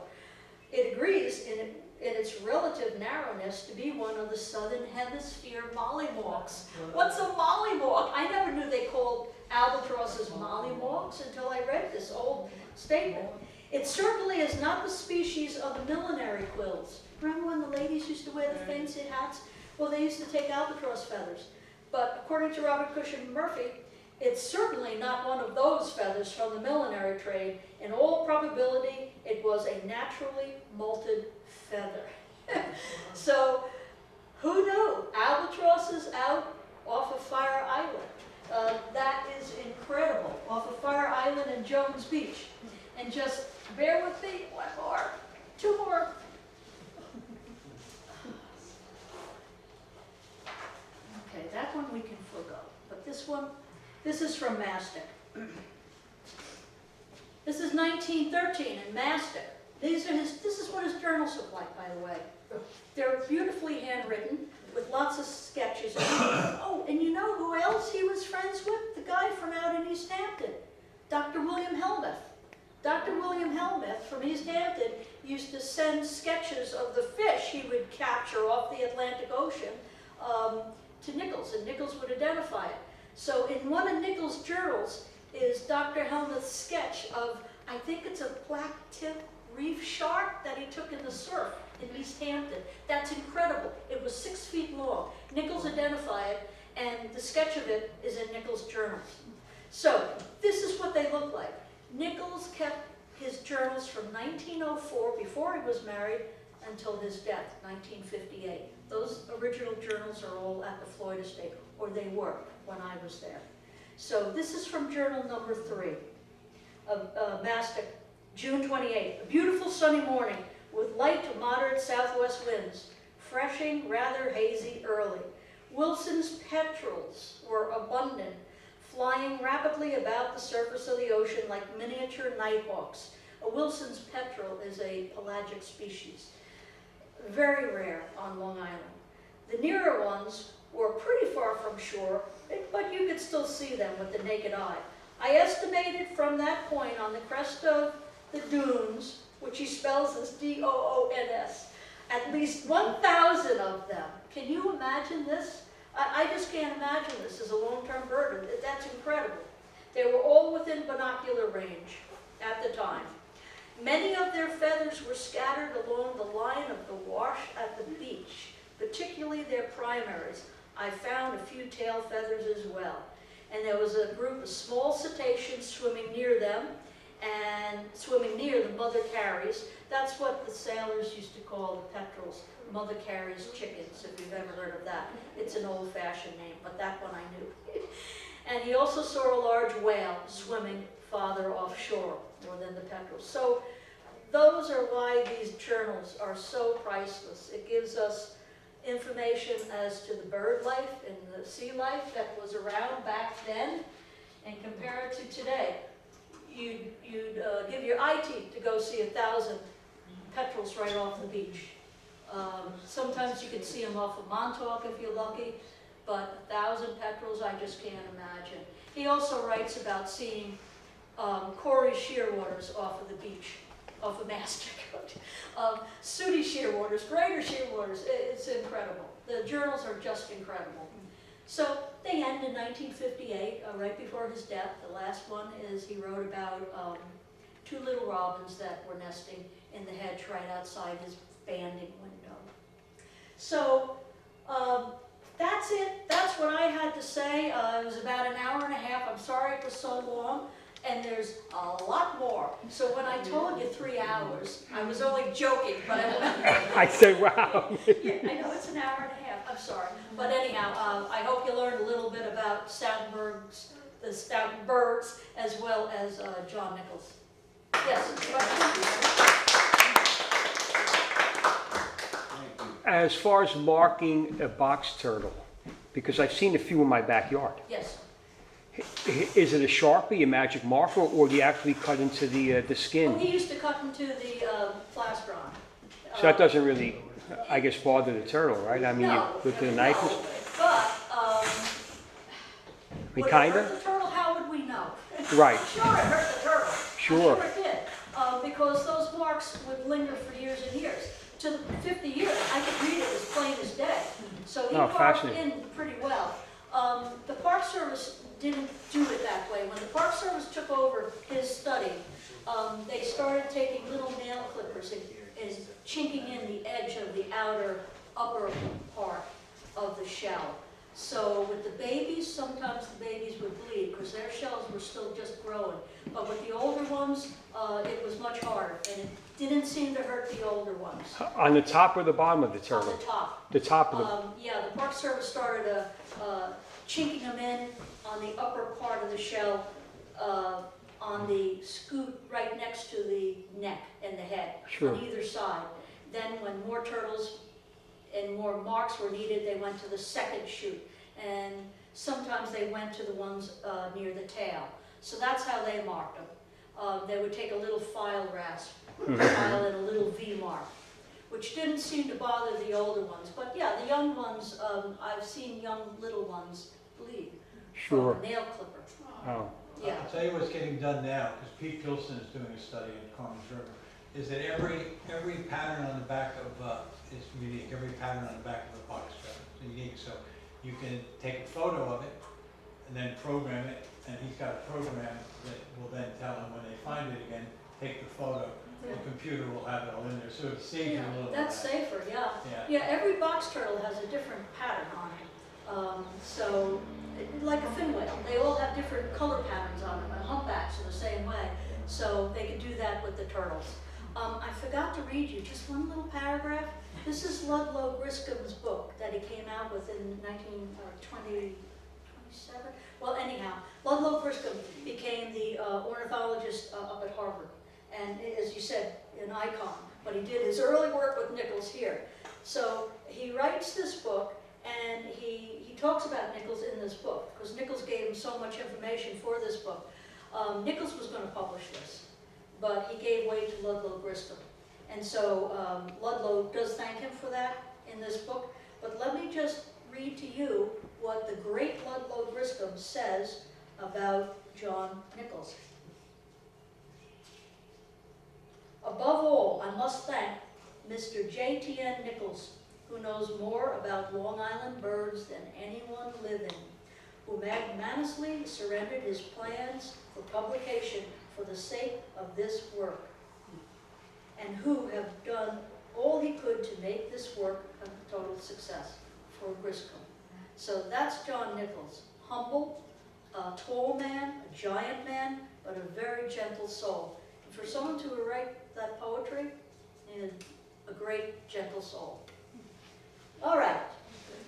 It agrees in its relative narrowness to be one of the southern hemisphere mollymawks. What's a mollymawk? I never knew they called albatrosses mollymawks until I read this old statement. It certainly is not the species of the millinery quills. Remember when the ladies used to wear the fancy hats? Well, they used to take albatross feathers. But according to Robert Cushman Murphy, it's certainly not one of those feathers from the millinery trade. In all probability, it was a naturally molted feather. So, who knew? Albatrosses out off of Fire Island. That is incredible. Off of Fire Island and Jones Beach. And just bear with me, one more, two more. Okay, that one we can forgo. But this one, this is from Mastic. This is 1913 in Mastic. This is what his journals look like, by the way. They're beautifully handwritten with lots of sketches. Oh, and you know who else he was friends with? The guy from out in East Hampton, Dr. William Helmuth. Dr. William Helmuth from East Hampton used to send sketches of the fish he would capture off the Atlantic Ocean to Nichols, and Nichols would identify it. So in one of Nichols' journals is Dr. Helmuth's sketch of, I think it's a black-tip reef shark that he took in the surf in East Hampton. That's incredible. It was 6 feet long. Nichols identified it, and the sketch of it is in Nichols' journals. So this is what they look like. Nichols kept his journals from 1904, before he was married, until his death, 1958. Those original journals are all at the Floyd Estate, or they were when I was there. So this is from journal number 3 of Mastic, June 28th. A beautiful sunny morning with light to moderate southwest winds, freshing, rather hazy early. Wilson's petrels were abundant, flying rapidly about the surface of the ocean like miniature nighthawks. A Wilson's petrel is a pelagic species, very rare on Long Island. The nearer ones were pretty far from shore, but you could still see them with the naked eye. I estimated from that point on the crest of the dunes, which he spells as D-O-O-N-S, at least 1,000 of them. Can you imagine this? I just can't imagine this as a long-term bird. That's incredible. They were all within binocular range at the time. Many of their feathers were scattered along the line of the wash at the beach, particularly their primaries. I found a few tail feathers as well. And there was a group of small cetaceans swimming near them, and swimming near the mother carries. That's what the sailors used to call the petrels, mother carries chickens, if you've ever heard of that. It's an old-fashioned name, but that one I knew. And he also saw a large whale swimming farther offshore, more than the petrels. So those are why these journals are so priceless. It gives us information as to the bird life and the sea life that was around back then, and compare it to today. You'd give your eye teeth to go see 1,000 petrels right off the beach. Sometimes you can see them off of Montauk if you're lucky, but 1,000 petrels, I just can't imagine. He also writes about seeing Cory shearwaters off of the beach, off of Mastic. Sooty shearwaters, greater shearwaters, it's incredible. The journals are just incredible. So they end in 1958, right before his death. The last one is he wrote about two little robins that were nesting in the hedge right outside his banding window. So that's it. That's what I had to say. It was about an hour and a half. I'm sorry it was so long. And there's a lot more. So when I told you 3 hours, I was only joking, but
I said, wow.
yeah, I know it's an hour and a half. I'm sorry. But anyhow, I hope you learned a little bit about the Stoutenbergs, as well as John Nichols. Yes, question?
As far as marking a box turtle, because I've seen a few in my backyard,
Yes.
is it a Sharpie, a magic marker, or do you actually cut into the
Well,
skin?
he used to cut into the plastron.
So that doesn't really, I guess, bother the turtle, right? I mean, you go to the knife.
No, but
We
would it
kinda?
hurt the turtle? How would we know?
Right.
Sure, it hurt the turtle.
Sure.
I'm sure it did, because those marks would linger for years and years. To the 50 years, I could read it as plain as day. So he
Oh,
carved
fascinating.
in pretty well. The Park Service didn't do it that way. When the Park Service took over his study, they started taking little nail clippers and chinking in the edge of the outer upper part of the shell. So with the babies, sometimes the babies would bleed because their shells were still just growing. But with the older ones, it was much harder, and it didn't seem to hurt the older ones.
On the top or the bottom of the
On
turtle?
the top.
The top of the,
Yeah, the Park Service started chinking them in on the upper part of the shell, on the scoot right next to the neck and the head,
Sure.
on either side. Then when more turtles and more marks were needed, they went to the second chute. And sometimes they went to the ones near the tail. So that's how they marked them. They would take a little file rasp, file and a little V mark, which didn't seem to bother the older ones. But yeah, the young ones, I've seen young little ones bleed
sure.
from a nail clipper.
Oh,
Yeah.
I'll tell you what's getting done now, because Pete Pilson is doing a study in Carmen's River, is that every pattern on the back of, is unique, every pattern on the back of the box is unique. So you can take a photo of it and then program it, and he's got a program that will then tell him when they find it again, take the photo. The computer will have it all in there, so it saves you a little bit.
That's safer, yeah.
Yeah.
Yeah, every box turtle has a different pattern on it. So, like a fin whale, they all have different color patterns on them, and humpbacks are the same way. So they could do that with the turtles. I forgot to read you just one little paragraph. This is Ludlow Griscom's book that he came out with in 1927. Well, anyhow, Ludlow Griscom became the ornithologist up at Harvard. And as you said, an icon. But he did his early work with Nichols here. So he writes this book, and he talks about Nichols in this book, because Nichols gave him so much information for this book. Nichols was going to publish this, but he gave way to Ludlow Griscom. And so Ludlow does thank him for that in this book. But let me just read to you what the great Ludlow Griscom says about John Nichols. Above all, I must thank Mr. J.T.N. Nichols, who knows more about Long Island birds than anyone living, who magnanimously surrendered his plans for publication for the sake of this work, and who have done all he could to make this work a total success for Griscom. So that's John Nichols, humble, a tall man, a giant man, but a very gentle soul. And for someone to write that poetry, is a great, gentle soul. All right.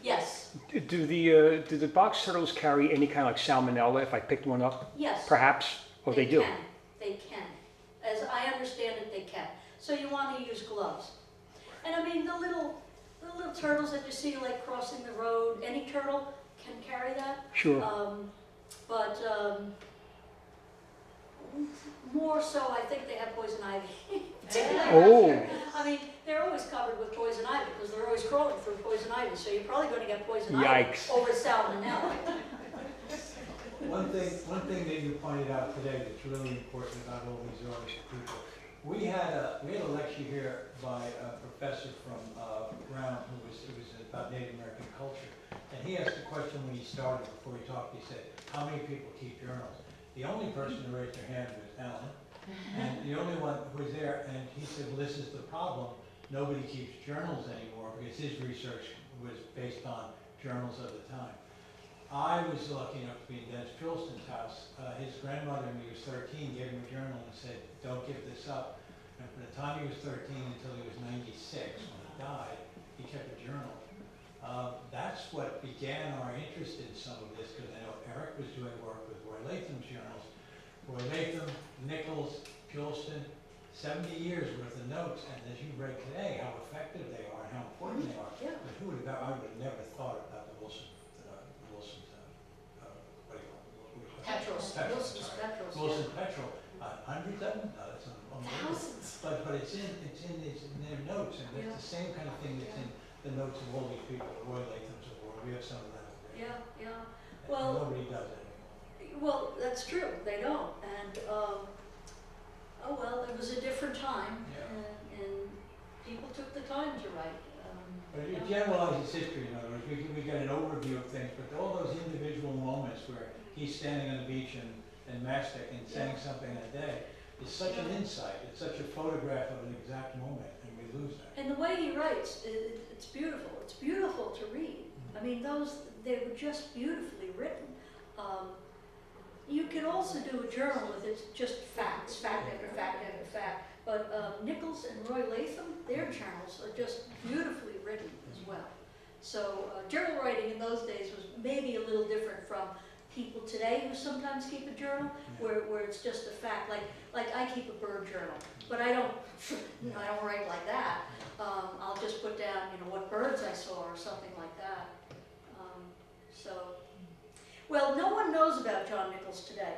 Yes.
do the box turtles carry any kind of like salmonella if I picked one up?
Yes.
Perhaps, or they do?
Can. They can. As I understand it, they can. So you want to use gloves. And I mean, the little turtles that you see like crossing the road, any turtle can carry that.
Sure.
But more so, I think they have poison ivy.
Oh.
I mean, they're always covered with poison ivy because they're always crawling through poison ivy. So you're probably going to get poison
Yikes.
ivy over salmonella.
One thing that you pointed out today that's really important about all these artists people, We had a lecture here by a professor from Brown it was about Native American culture. And he asked a question when he started, before he talked, he said, how many people keep journals? The only person who raised their hand was Alan, and the only one who was there, and he said, well, this is the problem. Nobody keeps journals anymore because his research was based on journals of the time. I was lucky enough to be in Dennis Pilston's house. His grandmother, when he was 13, gave him a journal and said, don't give this up. And from the time he was 13 until he was 96, when he died, he kept a journal. That's what began our interest in some of this, because I know Eric was doing work with Roy Latham's journals. Roy Latham, Nichols, Pilston, 70 years worth of notes, and as you read today, how effective they are and how important they are.
Yeah.
But who would have, I would have never thought about the Wilson, what do you call it?
Petrels.
Wilson's
sorry.
Petrels, yeah.
Wilson Petrel, hundreds of them, no, that's unbelievable.
Thousands.
But it's in their notes, and it's the same kind of thing that's in the notes of all these people, Roy Latham's of the world, we have some of that.
Yeah, yeah.
And
Well,
nobody does it anymore.
well, that's true, they don't, and, oh well, it was a different time,
Yeah.
and people took the time to write.
But
Yeah.
it generalizes history, in other words, we get an overview of things, but all those individual moments where he's standing on the beach in Mastic and saying something a day is such an insight, it's such a photograph of an exact moment, and we lose that.
And the way he writes, it's beautiful to read. I mean, they were just beautifully written. You can also do a journal with it's just facts, fact after fact after fact. But Nichols and Roy Latham, their journals are just beautifully written as well. So journal writing in those days was maybe a little different from people today who sometimes keep a journal, where it's just a fact. Like I keep a bird journal, but I don't, I don't write like that. I'll just put down, what birds I saw or something like that. Well, no one knows about John Nichols today.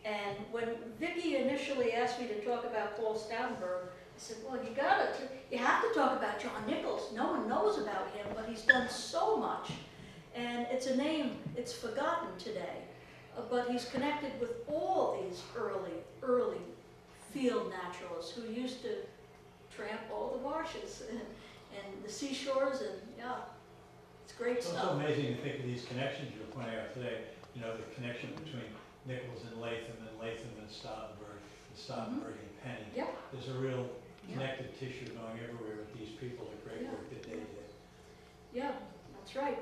And when Vicki initially asked me to talk about Paul Stoutenberg, I said, well, you have to talk about John Nichols. No one knows about him, but he's done so much. And it's a name, it's forgotten today. But he's connected with all these early field naturalists who used to tramp all the marshes and the seashores, and yeah, it's great
It's
stuff.
also amazing to think of these connections you're pointing out today, the connection between Nichols and Latham and Stoutenberg and Penny.
Yeah.
There's a real connective tissue going everywhere with these people, the great work that they did.
Yeah, that's right.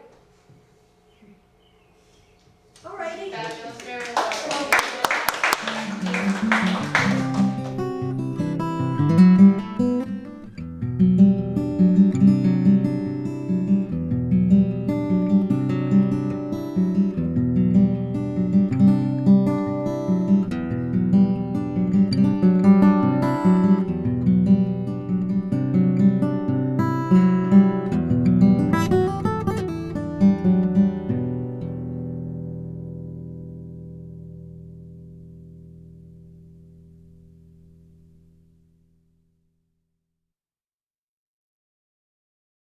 All righty.
Fabulous, very